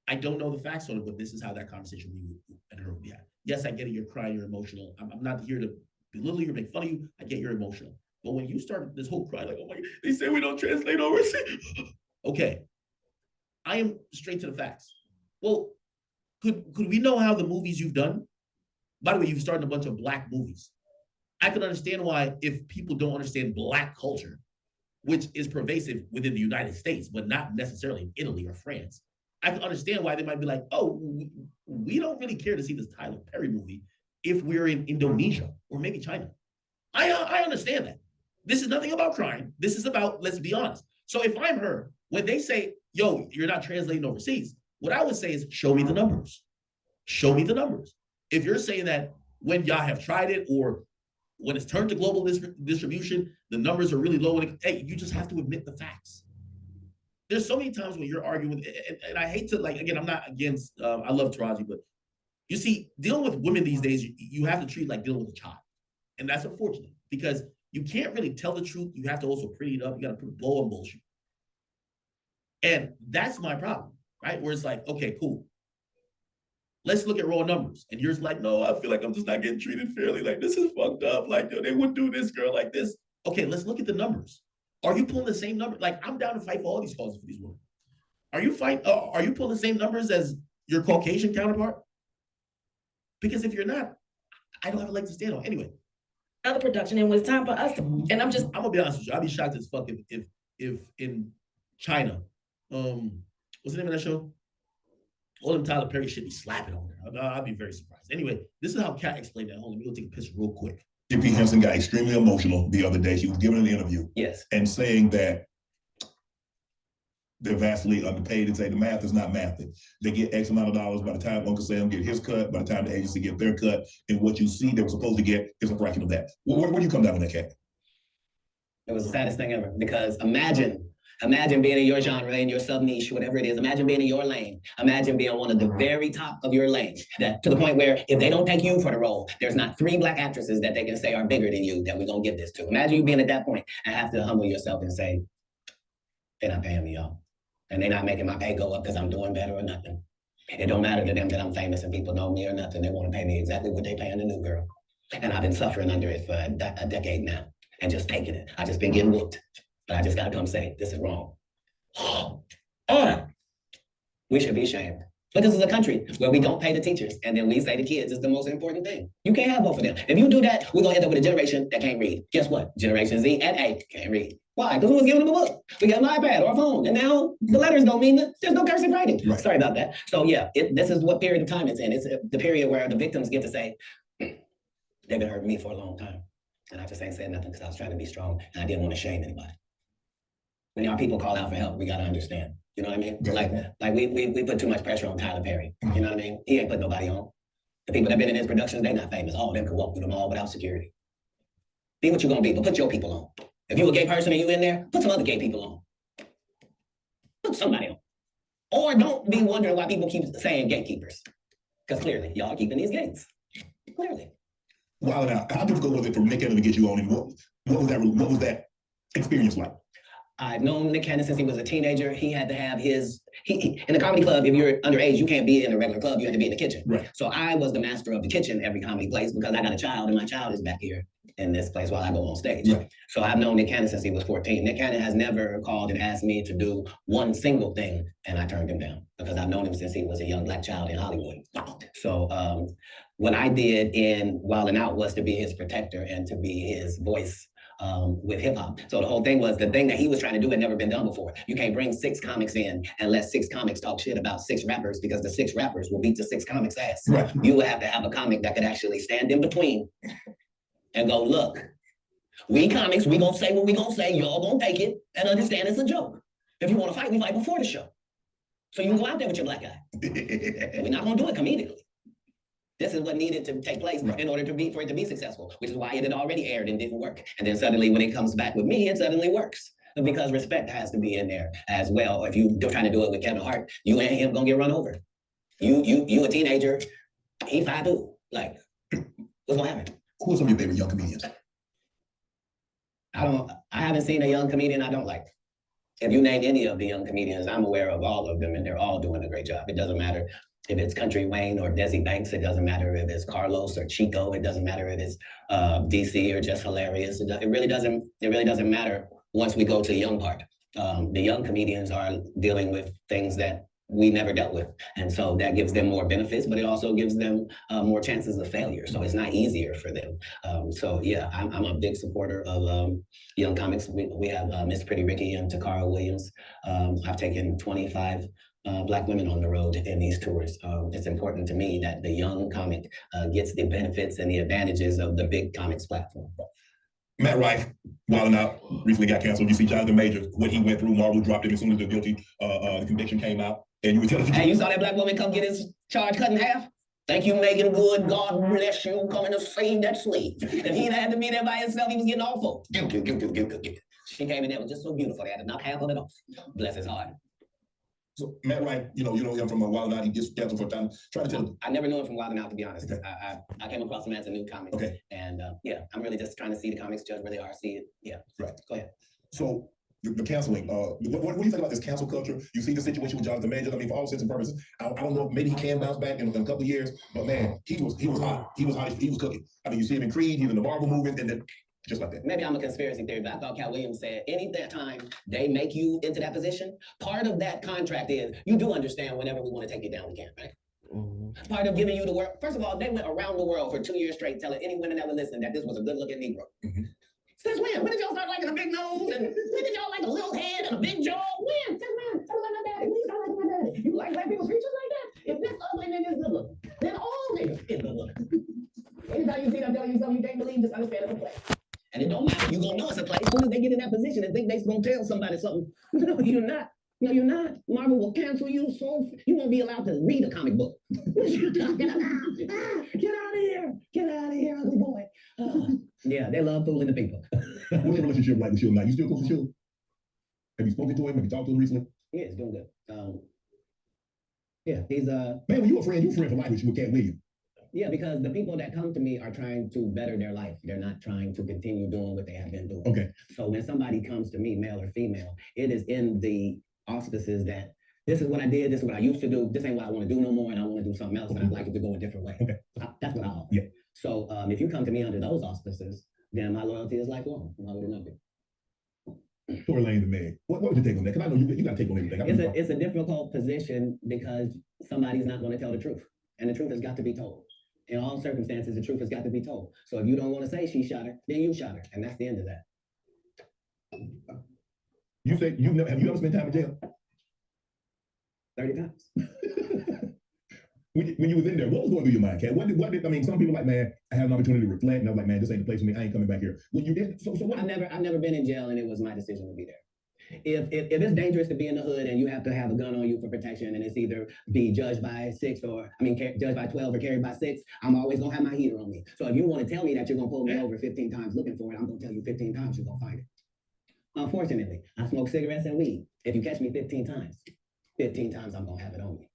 I don't know the facts on it, but this is how that conversation with you and her would be had. Yes, I get it, you're crying, you're emotional. I'm not here to belittle you or make fun of you. I get you're emotional. But when you start this whole cry, like, oh my God, they say we don't translate overseas. Okay. I am straight to the facts. Well, could we know how the movies you've done? By the way, you've started a bunch of Black movies. I can understand why, if people don't understand Black culture, which is pervasive within the United States, but not necessarily in Italy or France, I can understand why they might be like, oh, we don't really care to see this Tyler Perry movie if we're in Indonesia or maybe China. I understand that. This is nothing about crying. This is about, let's be honest. So if I'm her, when they say, yo, you're not translating overseas, what I would say is, show me the numbers. Show me the numbers. If you're saying that when y'all have tried it or when it's turned to global distribution, the numbers are really low, hey, you just have to admit the facts. There's so many times when you're arguing with, and I hate to, like, again, I'm not against, I love Taraji, but you see, dealing with women these days, you have to treat like dealing with a child. And that's unfortunate because you can't really tell the truth. You have to also pretty it up. You got to put a bow on bullshit. And that's my problem, right? Where it's like, okay, cool. Let's look at raw numbers. And you're like, no, I feel like I'm just not getting treated fairly. Like, this is fucked up. Like, yo, they wouldn't do this girl like this. Okay, let's look at the numbers. Are you pulling the same number? Like, I'm down to fight for all these causes for these women. Are you pulling the same numbers as your Caucasian counterpart? Because if you're not, I don't have a leg to stand on. Anyway. Other production, and when it's time for us to, and I'm gonna be honest with you, I'd be shocked as fuck if in China, what's the name of that show? All them Tyler Perry shit be slapping on there. I'd be very surprised. Anyway, this is how Katt explained that. Hold on, let me go take a piss real quick. J.P. Henson got extremely emotional the other day. She was giving an interview. Yes. And saying that they're vastly underpaid and say the math is not mathing. They get X amount of dollars by the time Uncle Sam get his cut, by the time the agency get their cut, and what you see they were supposed to get is a fraction of that. Where do you come down on that, Katt? It was the saddest thing ever, because imagine being in your genre, in your sub niche, whatever it is. Imagine being in your lane. Imagine being one of the very top of your lane. That to the point where if they don't take you for the role, there's not 3 Black actresses that they can say are bigger than you that we're gonna give this to. Imagine you being at that point and have to humble yourself and say, they're not paying me, y'all. And they're not making my pay go up because I'm doing better or nothing. It don't matter to them that I'm famous and people know me or nothing. They want to pay me exactly what they paying the new girl. And I've been suffering under it for a decade now and just taking it. I just been getting whooped. But I just gotta come say, this is wrong. We should be ashamed. But this is a country where we don't pay the teachers and then we say the kids is the most important thing. You can't have both of them. If you do that, we're gonna end up with a generation that can't read. Guess what? Generation Z and A can't read. Why? Because we was giving them a book. We got an iPad or a phone, and now the letters don't mean that there's no cursive writing. Right. Sorry about that. So yeah, this is what period of time it's in. It's the period where the victims get to say, they've been hurting me for a long time. And I just ain't saying nothing because I was trying to be strong and I didn't want to shame anybody. When our people call out for help, we gotta understand. You know what I mean? Like we put too much pressure on Tyler Perry. You know what I mean? He ain't put nobody on. The people that been in his productions, they not famous. All of them could walk through them all without security. Be what you're gonna be, but put your people on. If you a gay person and you in there, put some other gay people on. Put somebody on. Or don't be wondering why people keep saying gatekeepers. Because clearly, y'all keeping these gates. Clearly. Wow, now, how difficult was it for Nick Cannon to get you on, and what was that experience like? I've known Nick Cannon since he was a teenager. He had to have his, in the comedy club, if you're underage, you can't be in a regular club, you have to be in the kitchen. Right. So I was the master of the kitchen every comedy place because I got a child and my child is back here in this place while I go on stage. Right. So I've known Nick Cannon since he was 14. Nick Cannon has never called and asked me to do one single thing, and I turned him down because I've known him since he was a young Black child in Hollywood. So what I did in Wild 'N Out was to be his protector and to be his voice with hip hop. So the whole thing was the thing that he was trying to do had never been done before. You can't bring 6 comics in and let 6 comics talk shit about 6 rappers because the 6 rappers will beat the 6 comics' ass. Right. You would have to have a comic that could actually stand in between and go, look, we comics, we gonna say what we gonna say, y'all gonna take it and understand it's a joke. If you wanna fight, we fight before the show. So you can go out there with your black guy. And we're not gonna do it comedically. This is what needed to take place in order for it to be successful, which is why it had already aired and didn't work. And then suddenly when it comes back with me, it suddenly works. Because respect has to be in there as well. If you're trying to do it with Kevin Hart, you and him gonna get run over. You a teenager, he 5'2". Like, what's gonna happen? Who are some of your favorite young comedians? I haven't seen a young comedian I don't like. If you name any of the young comedians, I'm aware of all of them and they're all doing a great job. It doesn't matter if it's Country Wayne or Desi Banks, it doesn't matter if it's Carlos or Chico, it doesn't matter if it's DC or Just Hilarious. It really doesn't matter once we go to the young part. The young comedians are dealing with things that we never dealt with. And so that gives them more benefits, but it also gives them more chances of failure. So it's not easier for them. So yeah, I'm a big supporter of young comics. We have Miss Pretty Ricky and Takara Williams. I've taken 25 Black women on the road in these tours. It's important to me that the young comic gets the benefits and the advantages of the big comics platform. Matt Rife, Wild 'N Out, recently got canceled. You see Jonathan Majors, what he went through, Marvel dropped him as soon as the conviction came out. And you were telling Hey, you saw that black woman come get his charge cut in half? Thank you, Megan Good. God bless you, coming to save that slave. If he had to be there by himself, he was getting awful. She came in there, was just so beautiful. They had to knock half of it off. Bless his heart. So Matt Rife, you know him from Wild 'N Out. He gets canceled for a time. Try to tell him. I never knew him from Wild 'N Out, to be honest. Okay. I came across him as a new comic. Okay. And yeah, I'm really just trying to see the comics, judge where they are, see it. Yeah. Right. Go ahead. So the canceling, what do you think about this cancel culture? You see the situation with Jonathan Majors. I mean, for all intents and purposes, I don't know if maybe he can bounce back in a couple of years, but man, he was hot. He was hot. He was cooking. I mean, you see him in Creed, he's in the Marvel movie, and then Just like that. Maybe I'm a conspiracy theory, but I thought Cat Williams said any time they make you into that position, part of that contract is you do understand whenever we want to take it down, we can, right? Part of giving you the world. First of all, they went around the world for 2 years straight telling any women that would listen that this was a good-looking Negro. Since when? When did y'all start liking a big nose? And when did y'all like a little head and a big jaw? When? Since when? Tell me like my daddy. When you start liking my daddy? You like black people's features like that? If this ugly nigga is good looking, then all niggas is good looking. Anytime you see them telling you something you can't believe, just understand it's a play. And it don't matter. You're gonna know it's a play as soon as they get in that position and think they're gonna tell somebody something. No, you're not. No, you're not. Marvel will cancel you, so you won't be allowed to read a comic book. What you talking about? Get out of here. Get out of here, ugly boy. Yeah, they love fooling the people. What's your relationship like with Suge now? You still close to Suge? Have you spoken to him? Have you talked to him recently? Yeah, it's doing good. Yeah, he's Man, when you a friend for life with Cat Williams. Yeah, because the people that come to me are trying to better their life. They're not trying to continue doing what they have been doing. Okay. So when somebody comes to me, male or female, it is in the auspices that this is what I did, this is what I used to do, this ain't what I want to do no more, and I want to do something else, and I'd like it to go a different way. Okay. That's what I offer. Yeah. So if you come to me under those auspices, then my loyalty is lifelong. Why would it not be? Tory Lanez and Meg. What would you take on that? Because I know you got to take on everything. It's a difficult position because somebody's not going to tell the truth, and the truth has got to be told. In all circumstances, the truth has got to be told. So if you don't want to say she shot her, then you shot her, and that's the end of that. You say have you ever spent time in jail? 30 times. When you was in there, what was going through your mind, Cat? What did I mean? Some people like, man, I had an opportunity to reflect, and I was like, man, this ain't the place for me. I ain't coming back here. When you did, so what? I've never been in jail, and it was my decision to be there. If it's dangerous to be in the hood and you have to have a gun on you for protection, and it's either be judged by judged by 12 or carried by 6, I'm always gonna have my heater on me. So if you want to tell me that you're gonna pull me over 15 times looking for it, I'm gonna tell you 15 times you're gonna find it. Unfortunately, I smoke cigarettes and weed. If you catch me 15 times I'm gonna have it on me.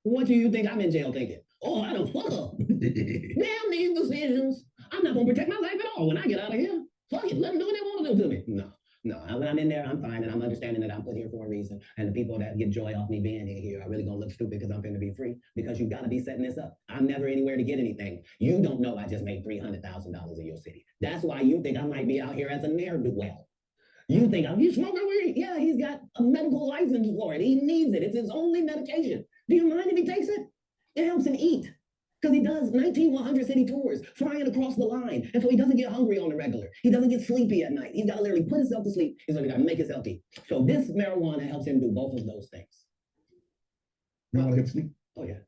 What do you think I'm in jail thinking? Oh, I don't fuck up. Damn these decisions. I'm not gonna protect my life at all when I get out of here. Fuck it, let them do what they want to do to me. No, when I'm in there, I'm fine, and I'm understanding that I'm put here for a reason. And the people that get joy off me being here are really gonna look stupid because I'm finna be free. Because you gotta be setting this up. I'm never anywhere to get anything. You don't know I just made $300,000 in your city. That's why you think I might be out here as a ne'er-do-well. You think you smoking weed? Yeah, he's got a medical license for it. He needs it. It's his only medication. Do you mind if he takes it? It helps him eat. Because he does 100 city tours, flying across the line. And so he doesn't get hungry on the regular. He doesn't get sleepy at night. He's got to literally put himself to sleep. He's got to make himself eat. So this marijuana helps him do both of those things. Marijuana helps sleep? Oh, yeah.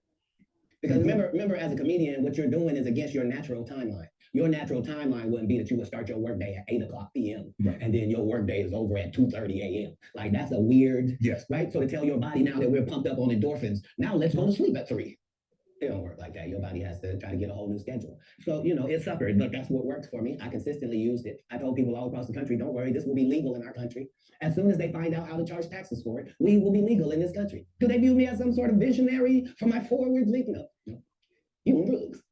Because remember, as a comedian, what you're doing is against your natural timeline. Your natural timeline wouldn't be that you would start your workday at 8:00 p.m. Right. And then your workday is over at 2:30 a.m. Like, that's a weird, yes, right? So to tell your body now that we're pumped up on endorphins, now let's go to sleep at 3. It don't work like that. Your body has to try to get a whole new schedule. So, it suffered, but that's what works for me. I consistently used it. I told people all across the country, don't worry, this will be legal in our country. As soon as they find out how to charge taxes for it, we will be legal in this country. Do they view me as some sort of visionary for my forward thinking? No. You on drugs.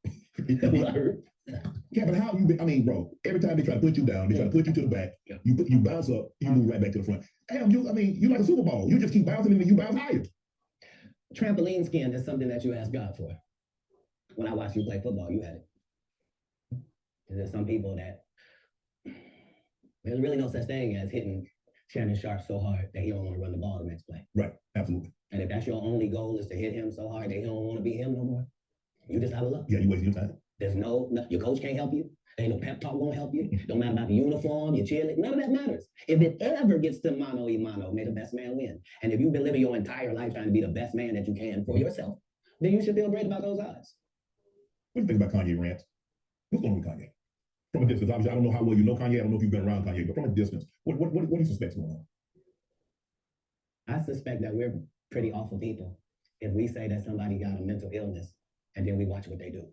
Yeah, but how you been? I mean, bro, every time they try to put you down, they try to put you to the back, you bounce up, you move right back to the front. Damn, you like a Super Bowl. You just keep bouncing and then you bounce higher. Trampoline skin is something that you ask God for. When I watched you play football, you had it. There's some people that there's really no such thing as hitting Shannon Sharp so hard that he don't want to run the ball the next play. Right, absolutely. And if that's your only goal is to hit him so hard that he don't want to be him no more, you just out of luck. Yeah, you wasting your time. There's no, your coach can't help you. There ain't no pep talk won't help you. Don't matter about the uniform, your cheerleading, none of that matters. If it ever gets to mano y mano, may the best man win. And if you've been living your entire life trying to be the best man that you can for yourself, then you should feel great about those odds. What do you think about Kanye rants? What's going on with Kanye? From a distance, obviously, I don't know how well you know Kanye. I don't know if you've been around Kanye, but from a distance, what do you suspect's going on? I suspect that we're pretty awful people if we say that somebody got a mental illness and then we watch what they do.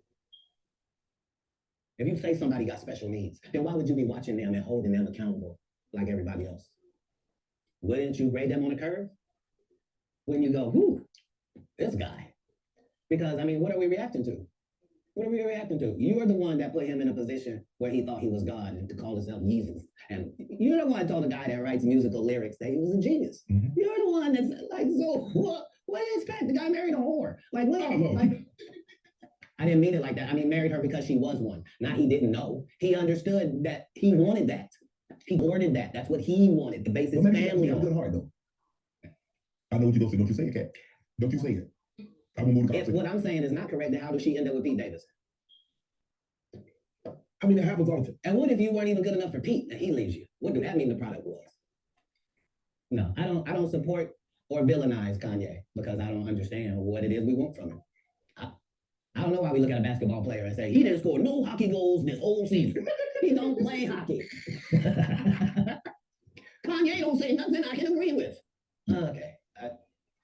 If you say somebody got special needs, then why would you be watching them and holding them accountable like everybody else? Wouldn't you grade them on a curve? Wouldn't you go, whoo, this guy? Because, what are we reacting to? What are we reacting to? You're the one that put him in a position where he thought he was God and to call himself Jesus. And you're the one that told the guy that writes musical lyrics that he was a genius. Mm-hmm. You're the one that's like, so what do you expect? The guy married a whore. Like, what? I didn't mean it like that. I mean, married her because she was one. Not he didn't know. He understood that he wanted that. He ordered that. That's what he wanted to base his family on. Good heart, though. I know what you're going to say. Don't you say it, Kat. Don't you say it. I'm gonna move the If what I'm saying is not correct, then how does she end up with Pete Davis? I mean, that happens all the time. And what if you weren't even good enough for Pete and he leaves you? What do that mean the product was? No, I don't support or villainize Kanye because I don't understand what it is we want from him. I don't know why we look at a basketball player and say, he didn't score no hockey goals this whole season. He don't play hockey. Kanye don't say nothing I can agree with. Okay.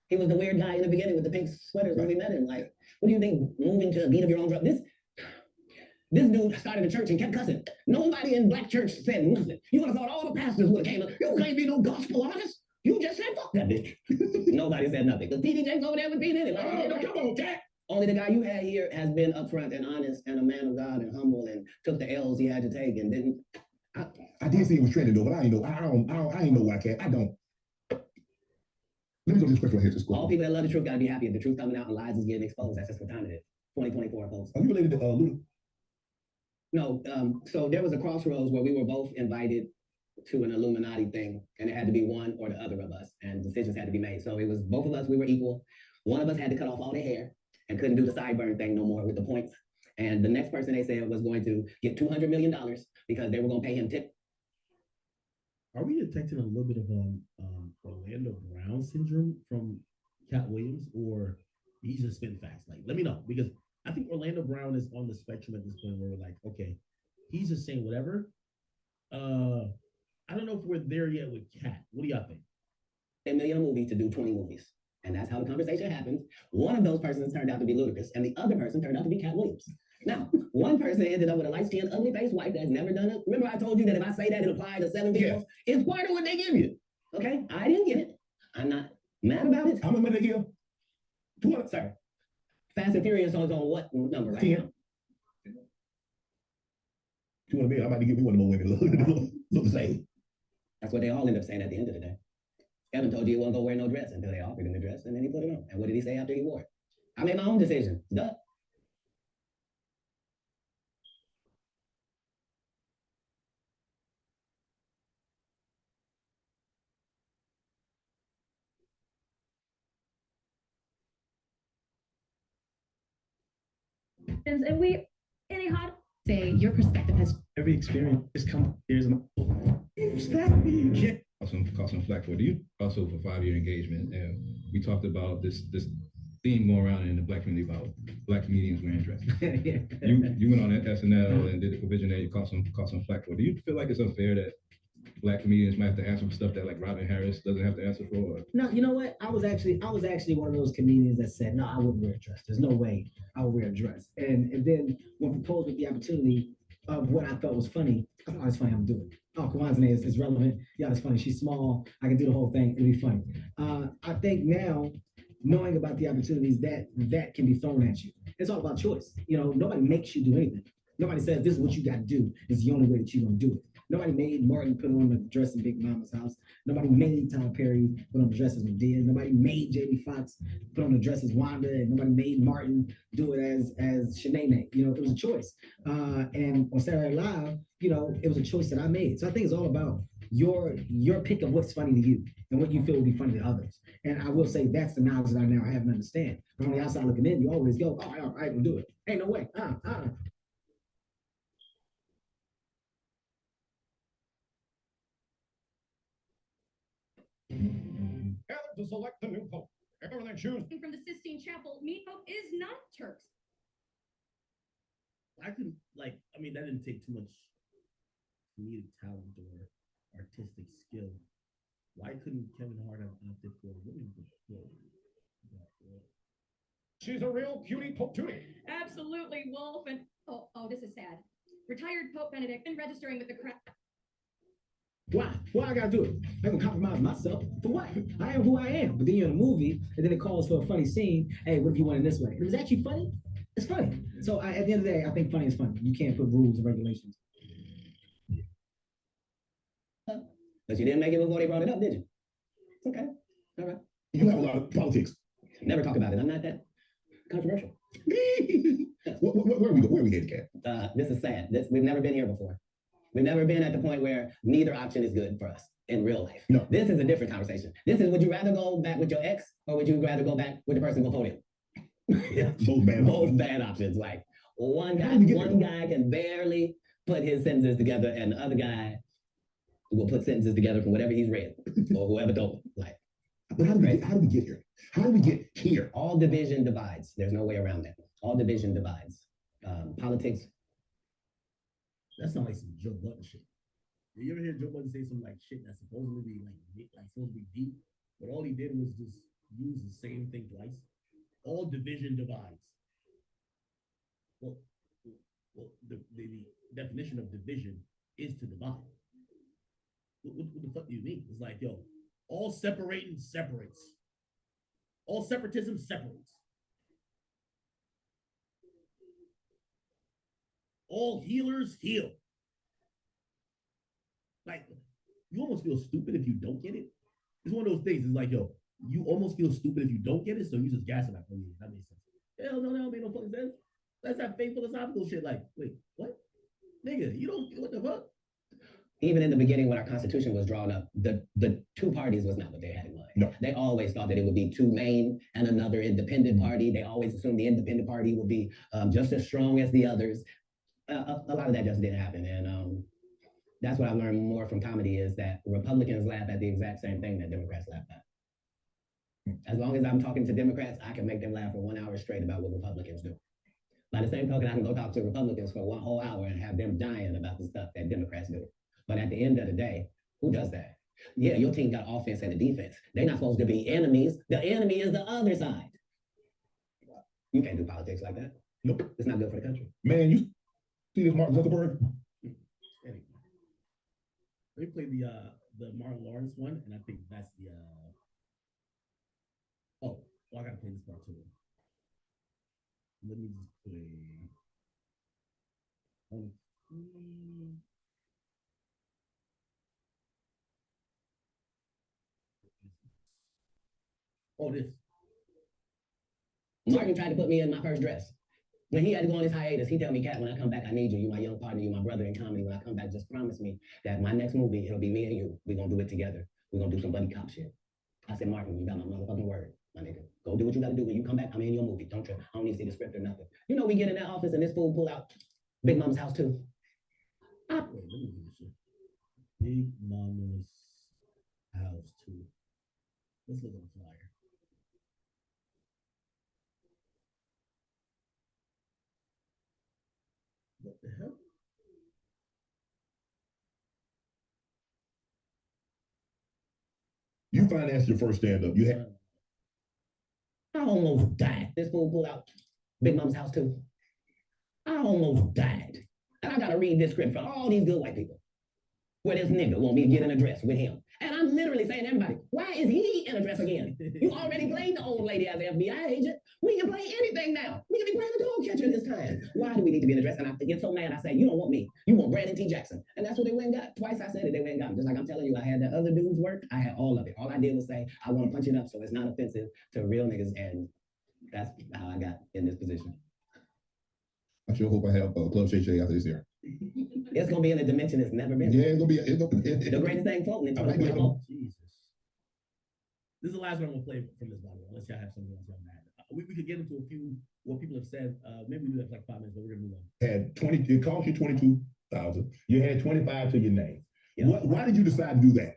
He was the weird guy in the beginning with the pink sweaters when we met him. Like, what do you think, moving to a beat of your own drum? This dude started a church and kept cussing. Nobody in black church said nothing. You would have thought all the pastors would have came up. You can't be no gospel artist. You just said fuck that bitch. Nobody said nothing. Because TD Jakes over there with being in it. Like, come on, Jack. Only the guy you had here has been upfront and honest and a man of God and humble and took the L's he had to take and didn't. I did say it was trending though, but I ain't know. I ain't know why, Kat. I don't. Let me go to this question right here. Just all people that love the truth gotta be happy if the truth coming out and lies is getting exposed. That's just what time it is. 2024 folks. Are you related to Luda? No. So there was a crossroads where we were both invited to an Illuminati thing, and it had to be one or the other of us, and decisions had to be made. So it was both of us. We were equal. One of us had to cut off all their hair and couldn't do the sideburn thing no more with the points. And the next person they said was going to get $200 million because they were going to pay him tip. Are we detecting a little bit of Orlando Brown syndrome from Katt Williams, or he's just spitting facts? Like, let me know, because I think Orlando Brown is on the spectrum at this point where we're like, okay, he's just saying whatever. I don't know if we're there yet with Katt. What do y'all think? $1 million a movie to do 20 movies. And that's how the conversation happens. One of those persons turned out to be Ludacris, and the other person turned out to be Katt Williams. Now, one person ended up with a light-skinned, ugly-faced wife that's never done it. Remember I told you that if I say that, it applies to 7 people? Yeah. It's part of what they give you. Okay? I didn't get it. I'm not mad about it. How much money they give? 200, sir. Fast and Furious on what number right 10. now? 200 million. I'm about to give you one of more women. Look the same. That's what they all end up saying at the end of the day. Kevin told you he wasn't going to wear no dress until they offered him the dress, and then he put it on. And what did he say after he wore it? I made my own decision. Duh. And we, any hot say your perspective has every experience is come. Here's my caught some flack for you. Also for 5-year engagement. And we talked about this theme going around in the black community about black comedians wearing dresses. You went on SNL and did the provision there. You caught some flack for. Do you feel like it's unfair that black comedians might have to answer for stuff that like Robin Harris doesn't have to answer for? Or? No, you know what? I was actually one of those comedians that said, no, I wouldn't wear a dress. There's no way I would wear a dress. And then when proposed with the opportunity of what I thought was funny, I thought it was funny, I'm doing it. Oh, Kawan's name is relevant. Yeah, it's funny. She's small. I can do the whole thing. It'll be funny. I think now, knowing about the opportunities that can be thrown at you, it's all about choice. You know, nobody makes you do anything. Nobody says this is what you got to do. It's the only way that you're going to do it. Nobody made Martin put on the dress in Big Mama's house. Nobody made Tyler Perry put on the dress as Medea. Nobody made Jamie Foxx put on the dress as Wanda. And nobody made Martin do it as Shanae. You know, it was a choice. And on Saturday Night Live, you know, it was a choice that I made. So I think it's all about your pick of what's funny to you and what you feel would be funny to others. And I will say that's the knowledge that I now have and understand. But on the outside looking in, you always go, oh, all right, we'll do it. Ain't no way. Gather to select the new pope. Everyone choose. from the Sistine Chapel, meat pope is not Turks. I couldn't that didn't take too much comedic talent or artistic skill. Why couldn't Kevin Hart have opted for a woman? She's a real cutie Pope Judy. Absolutely, Wolf. And oh, this is sad. Retired Pope Benedict and registering with the crown. Why I gotta do it? I'm gonna compromise myself for what? I am who I am. But then you're in a movie, and then it calls for a funny scene. Hey, what if you went in this way? If it's actually funny, it's funny. So at the end of the day, I think funny is funny. You can't put rules and regulations. But you didn't make it before they brought it up, did you? Okay. All right. You have a lot of politics. Never talk about it. I'm not that controversial. Where are we headed, Kat? This is sad. We've never been here before. We've never been at the point where neither option is good for us in real life. No. This is a different conversation. This is, would you rather go back with your ex or would you rather go back with the person before them? Both bad options. Like one guy can barely put his sentences together and the other guy will put sentences together from whatever he's read or whoever told him. Like, but how do we get here? How do we get here? All division divides. There's no way around that. All division divides. Politics. That sounds like some Joe Budden shit. You ever hear Joe Budden say some like shit that's supposedly be like supposed to be deep, but all he did was just use the same thing twice. All division divides. Well, the definition of division is to divide. What the fuck do you mean? It's like, yo, all separating separates. All separatism separates. All healers heal. Like, you almost feel stupid if you don't get it. It's one of those things. It's like, yo, you almost feel stupid if you don't get it, so you just gas it out. Oh, yeah, that makes sense. Hell no, that don't make no fucking sense. That's that fake philosophical shit. Like, wait, what? Nigga, you don't, what the fuck? Even in the beginning when our Constitution was drawn up, the two parties was not what they had in mind. No. They always thought that it would be two main and another independent party. They always assumed the independent party would be just as strong as the others. A lot of that just didn't happen. And that's what I learned more from comedy is that Republicans laugh at the exact same thing that Democrats laugh at. As long as I'm talking to Democrats, I can make them laugh for 1 hour straight about what Republicans do. By the same token, I can go talk to Republicans for 1 whole hour and have them dying about the stuff that Democrats do. But at the end of the day, who does that? Yeah, your team got offense and a defense. They're not supposed to be enemies. The enemy is the other side. You can't do politics like that. Nope. It's not good for the country. Man, you see this Mark Zuckerberg? Anyway, they played the Martin Lawrence one, and I think that's the oh, well, I gotta play this part too. Let me just play. Oh, this. Martin tried to put me in my first dress. When he had to go on his hiatus, he tell me, Katt, when I come back, I need you. You my young partner, you my brother in comedy. When I come back, just promise me that my next movie, it'll be me and you. We're gonna do it together. We're gonna do some buddy cop shit. I said, Martin, you got my motherfucking word, my nigga. Go do what you gotta do. When you come back, I'm in your movie. Don't trip. I don't need to see the script or nothing. You know, we get in that office and this fool pull out Big Mama's house too. Wait, let me do this shit. Big Mama's house too. Let's look at the flyer. What the hell? You financed your first stand-up. You had. I almost died. This fool pulled out Big Mama's house too. I almost died. And I gotta read this script for all these good white people. Where this nigga want me to get in a dress with him. And I'm literally saying to everybody, why is he in a dress again? You already played the old lady as an FBI agent. We can play anything now. We can be playing the dog catcher this time. Why do we need to be in a dress? And I get so mad, I say, you don't want me. You want Brandon T. Jackson. And that's what they went and got. Twice I said it, they went and got him. Just like I'm telling you, I had the other dudes work. I had all of it. All I did was say, I want to punch it up so it's not offensive to real niggas. And that's how I got in this position. I sure hope I have Club Shay Shay after this year. It's gonna be in a dimension it's never been. Yeah, it's gonna be the greatest thing floating in Jesus. This is the last one I'm gonna play from this bottle, unless y'all have something else on that. We could get into a few what people have said. Maybe we do that for like 5 minutes, but we're gonna move on. Had 20, it cost you 22,000. You had 25 to your name. Yeah. Why did you decide to do that?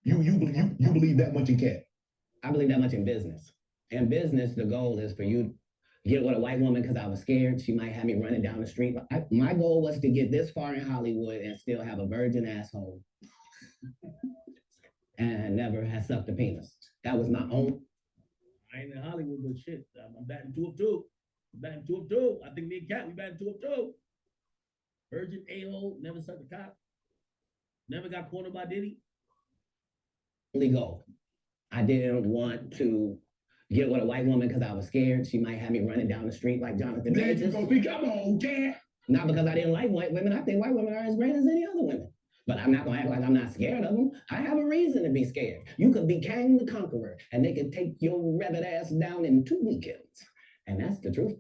You believe that much in Katt? I believe that much in business. In business, the goal is for you get with a white woman because I was scared. She might have me running down the street. My goal was to get this far in Hollywood and still have a virgin asshole and never have sucked a penis. That was my own. I ain't in Hollywood, but shit, I'm batting 2 of 2. I'm batting 2 of 2. I think me and Katt, we batting 2 of 2. Virgin a-hole, never sucked a cock. Never got cornered by Diddy. Only goal. I didn't want to get with a white woman because I was scared. She might have me running down the street like Jonathan Davis. Come on, Katt. Not because I didn't like white women. I think white women are as great as any other women. But I'm not gonna act like I'm not scared of them. I have a reason to be scared. You could be Kang the Conqueror, and they could take your rabbit ass down in 2 weekends. And that's the truth.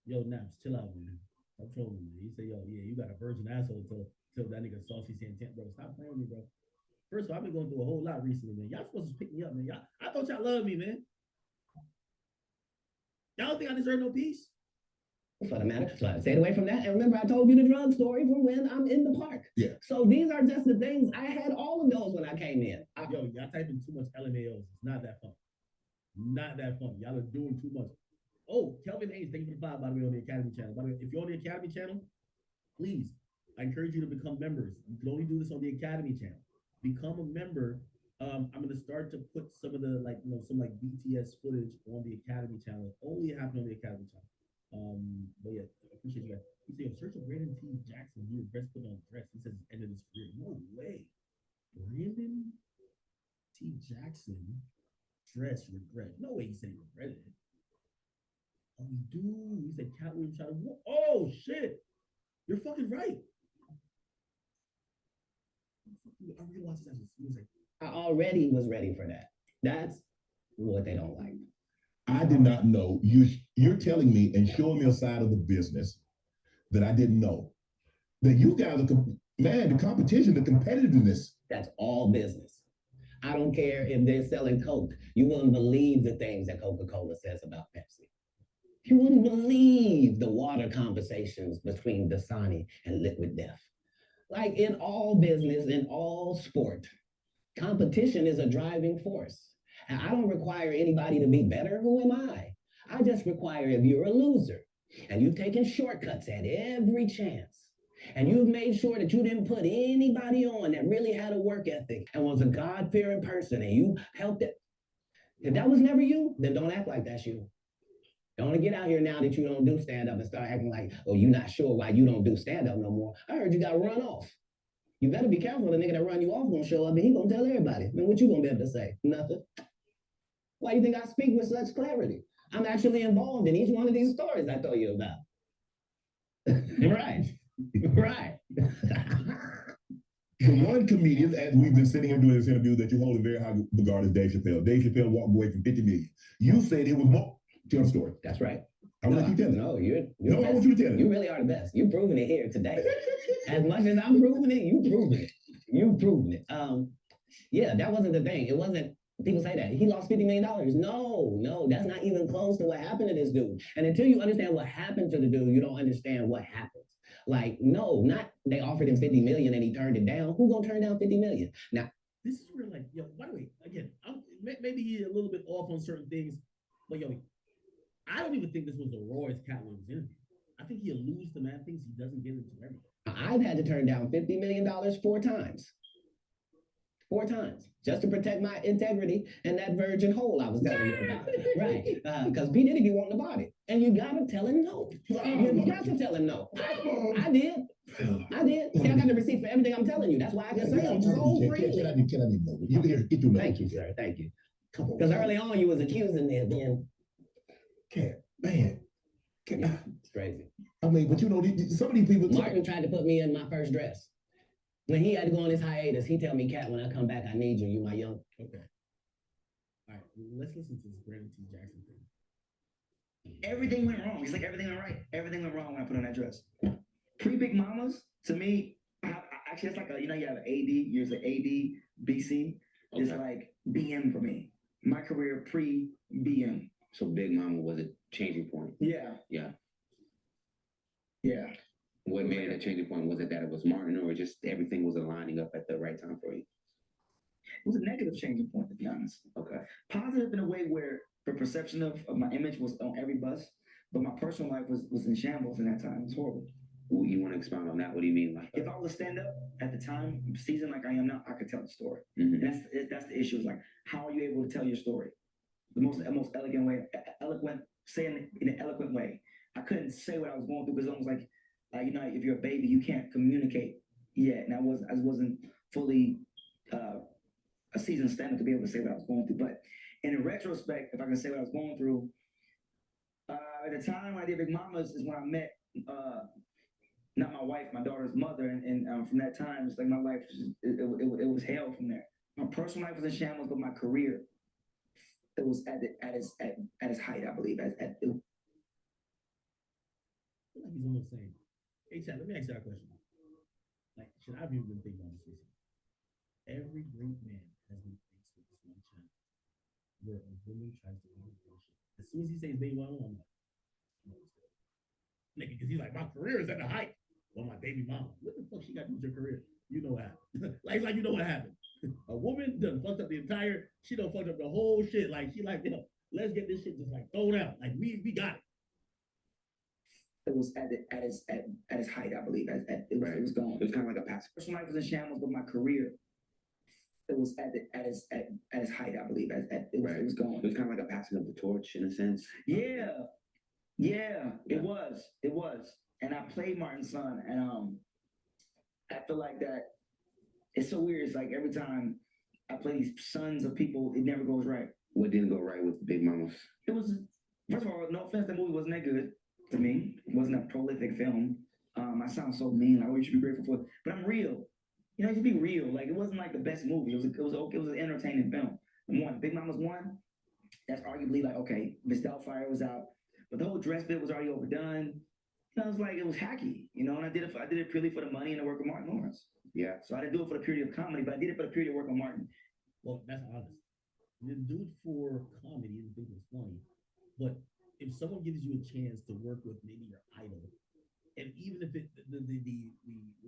Yo, Naps, chill out, man. I'm trolling, man. You say, yo, yeah, you got a virgin asshole till that nigga Saucy Santan, bro. Stop playing with me, bro. First of all, I've been going through a whole lot recently, man. Y'all supposed to pick me up, man. I thought y'all loved me, man. Y'all don't think I deserve no peace? For the matter, so I stayed away from that. And remember, I told you the drug story from when I'm in the park. Yeah. So these are just the things. I had all of those when I came in. Yo, y'all typing too much LMAOs. It's not that fun. Not that fun. Y'all are doing too much. Oh, Kelvin Hayes, thank you for the 5, by the way, on the Academy channel. By the way, if you're on the Academy channel, please, I encourage you to become members. You can only do this on the Academy channel. Become a member. I'm gonna start to put some of the some BTS footage on the Academy channel. Only happen on the Academy channel. But yeah, I appreciate you guys. You say, search of Brandon T. Jackson. He was best put on dress. He says ended his career. No way. Brandon T. Jackson dress regret. No way he said he regretted it. Oh, dude, he said Katt Williams shot a wall. Oh shit. You're fucking right. I realized that was music. I already was ready for that. That's what they don't like. I did not know. You're telling me and showing me a side of the business that I didn't know. That you guys are, the competition, the competitiveness. That's all business. I don't care if they're selling Coke. You wouldn't believe the things that Coca-Cola says about Pepsi. You wouldn't believe the water conversations between Dasani and Liquid Death. Like in all business, in all sport, competition is a driving force. And I don't require anybody to be better. Who am I? I just require if you're a loser and you've taken shortcuts at every chance and you've made sure that you didn't put anybody on that really had a work ethic and was a God-fearing person and you helped it. If that was never you, then don't act like that's you. Don't get out here now that you don't do stand-up and start acting like, oh, you're not sure why you don't do stand-up no more. I heard you got run off. You better be careful. The nigga that run you off gonna show up and he gonna tell everybody. Man, what you gonna be able to say? Nothing. Why do you think I speak with such clarity? I'm actually involved in each one of these stories I told you about. Right. Right. The one comedian, as we've been sitting here doing this interview, that you hold in very high regard is Dave Chappelle. Dave Chappelle walked away from 50 million. You said it was more. Tell the story. That's right. I want you to tell it. No, you're no, I want you to tell it. You really are the best. You've proven it here today. As much as I'm proving it, you've proven it. You've proven it. Yeah, that wasn't the thing. It wasn't. People say that he lost $50 million. No, that's not even close to what happened to this dude. And until you understand what happened to the dude, you don't understand what happens. Like, no, not they offered him 50 million and he turned it down. Who's gonna turn down 50 million? Now, this is where, like, yo, by the way, again, maybe he's a little bit off on certain things, but yo, I don't even think this was the rawest Katt Williams interview. I think he alludes to mad things he doesn't get into everything. I've had to turn down $50 million 4 times. 4 times, just to protect my integrity and that virgin hole I was telling you about. Right, because P. Diddy be wanting to body. And you gotta tell him no. You got to tell him no. I did. See, I got the receipt for everything I'm telling you. That's why I can say them so freely. Can I need more? You here, get through. Thank you, sir. Thank you. Because early on you was accusing me of being. Man. It's crazy. I mean, but you know, some of these people. Martin tried to put me in my first dress. When he had to go on his hiatus, he tell me, Katt, when I come back, I need you. You my young. Okay. All right, let's listen to this Brandon T. Jackson thing. Everything went wrong. It's like everything went right. Everything went wrong when I put on that dress. Pre-Big Mamas, to me, actually, it's like you have an AD, you're an AD, BC. It's like BM for me. My career pre-BM. So Big Mama was a changing point. Yeah. Yeah. Yeah. What made it a changing point? Was it that it was Martin, or just everything was aligning up at the right time for you? It was a negative changing point, to be honest. Okay. Positive in a way where the perception of my image was on every bus, but my personal life was in shambles in that time. It was horrible. Well, you want to expound on that? What do you mean? Like, if I was a stand-up at the time, seasoned like I am now, I could tell the story. Mm-hmm. That's the issue. Is like, how are you able to tell your story? The most elegant way, saying in an eloquent way. I couldn't say what I was going through because it was almost like, if you're a baby, you can't communicate yet. And I wasn't fully a seasoned stand-up to be able to say what I was going through. But in retrospect, if I can say what I was going through, at the time when I did Big Mamas is when I met not my wife, my daughter's mother, and from that time, it's like my life, it was hell from there. My personal life was in shambles, but my career, it was at its height, I believe. I feel like he's almost saying, hey, Chad, let me ask you a question. Like, should I be even think about this recently? Every great man has been faced with this one challenge where a woman tries to win a relationship. As soon as he says baby mama, I'm like, no, nigga, because he's like, my career is at the height. Well, my baby mama, what the fuck she got to do with your career? You know what happened. like you know what happened. A woman done fucked up the entire, she done fucked up the whole shit. Like, she like, yo, let's get this shit just like thrown out. Like, we got it. It was at its height, I believe. It was gone. It was kind of like a passive. Personal life was in shambles, but my career, it was at its height, I believe. It was gone. It was kind of like a passing of the torch in a sense. Yeah, it was. And I played Martin's son, and I feel like that. It's so weird. It's like every time I play these sons of people, it never goes right. What didn't go right with Big Mamas? It was, first of all, no offense, the movie wasn't that good to me. It wasn't a prolific film. I sound so mean, like, oh, you should be grateful for it. But I'm real. You know, you should be real. Like, it wasn't like the best movie. It was an entertaining film. One, Big Mama's one. That's arguably like, okay, Miss Doubtfire was out, but the whole dress bit was already overdone. You know, it was like, it was hacky, you know, and I did it purely for the money and the work of Martin Lawrence. Yeah. So I didn't do it for the period of comedy, but I did it for the period of work on Martin. Well, that's honest. You didn't do it for comedy and think it was funny, but if someone gives you a chance to work with maybe your idol, and even if the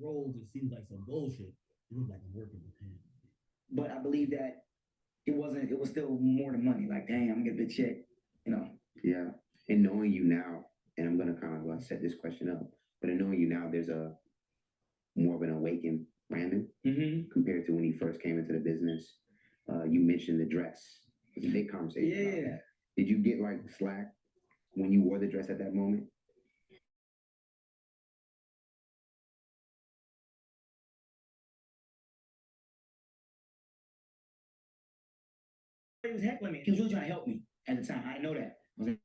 roles, it seems like some bullshit, it was like I'm working with him. But I believe that it was still more than money. Like, dang, I'm gonna get a big check, you know. Yeah. And knowing you now, and I'm gonna kind of set this question up, but in knowing you now, there's a more of an awakened Brandon compared to when he first came into the business. You mentioned the dress. It's a big conversation. Yeah. Did you get like slack when you wore the dress at that moment? He was heckling me. He was really trying to help me at the time. I know that. I was like,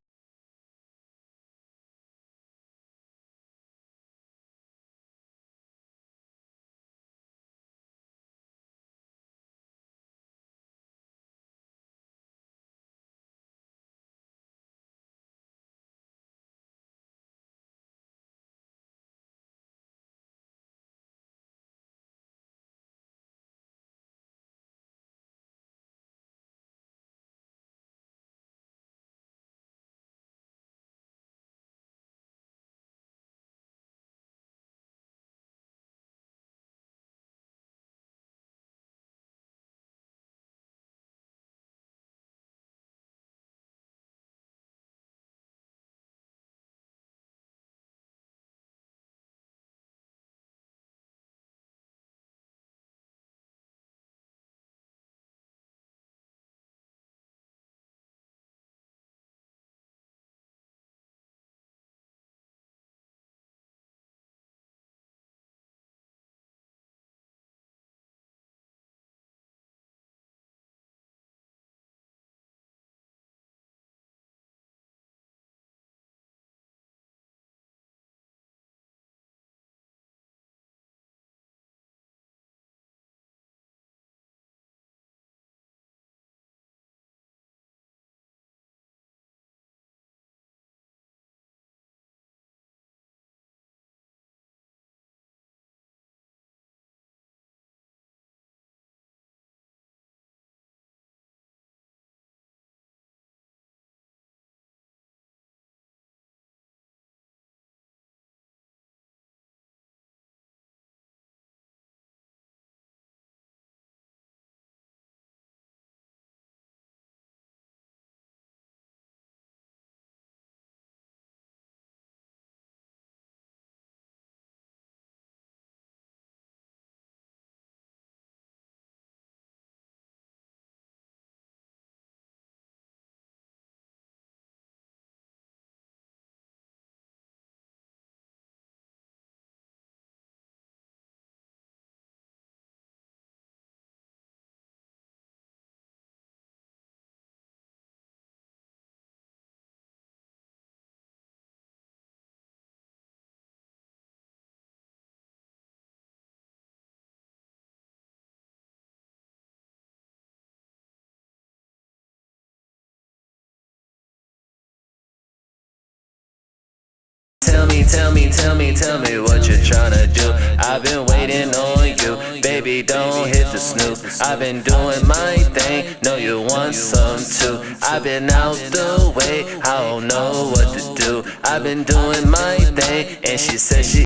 tell me what you're tryna do. I've been waiting on you, baby, don't hit the snooze. I've been doing my thing, know you want some too. I've been out the way, I don't know what to do. I've been doing my thing, and she said she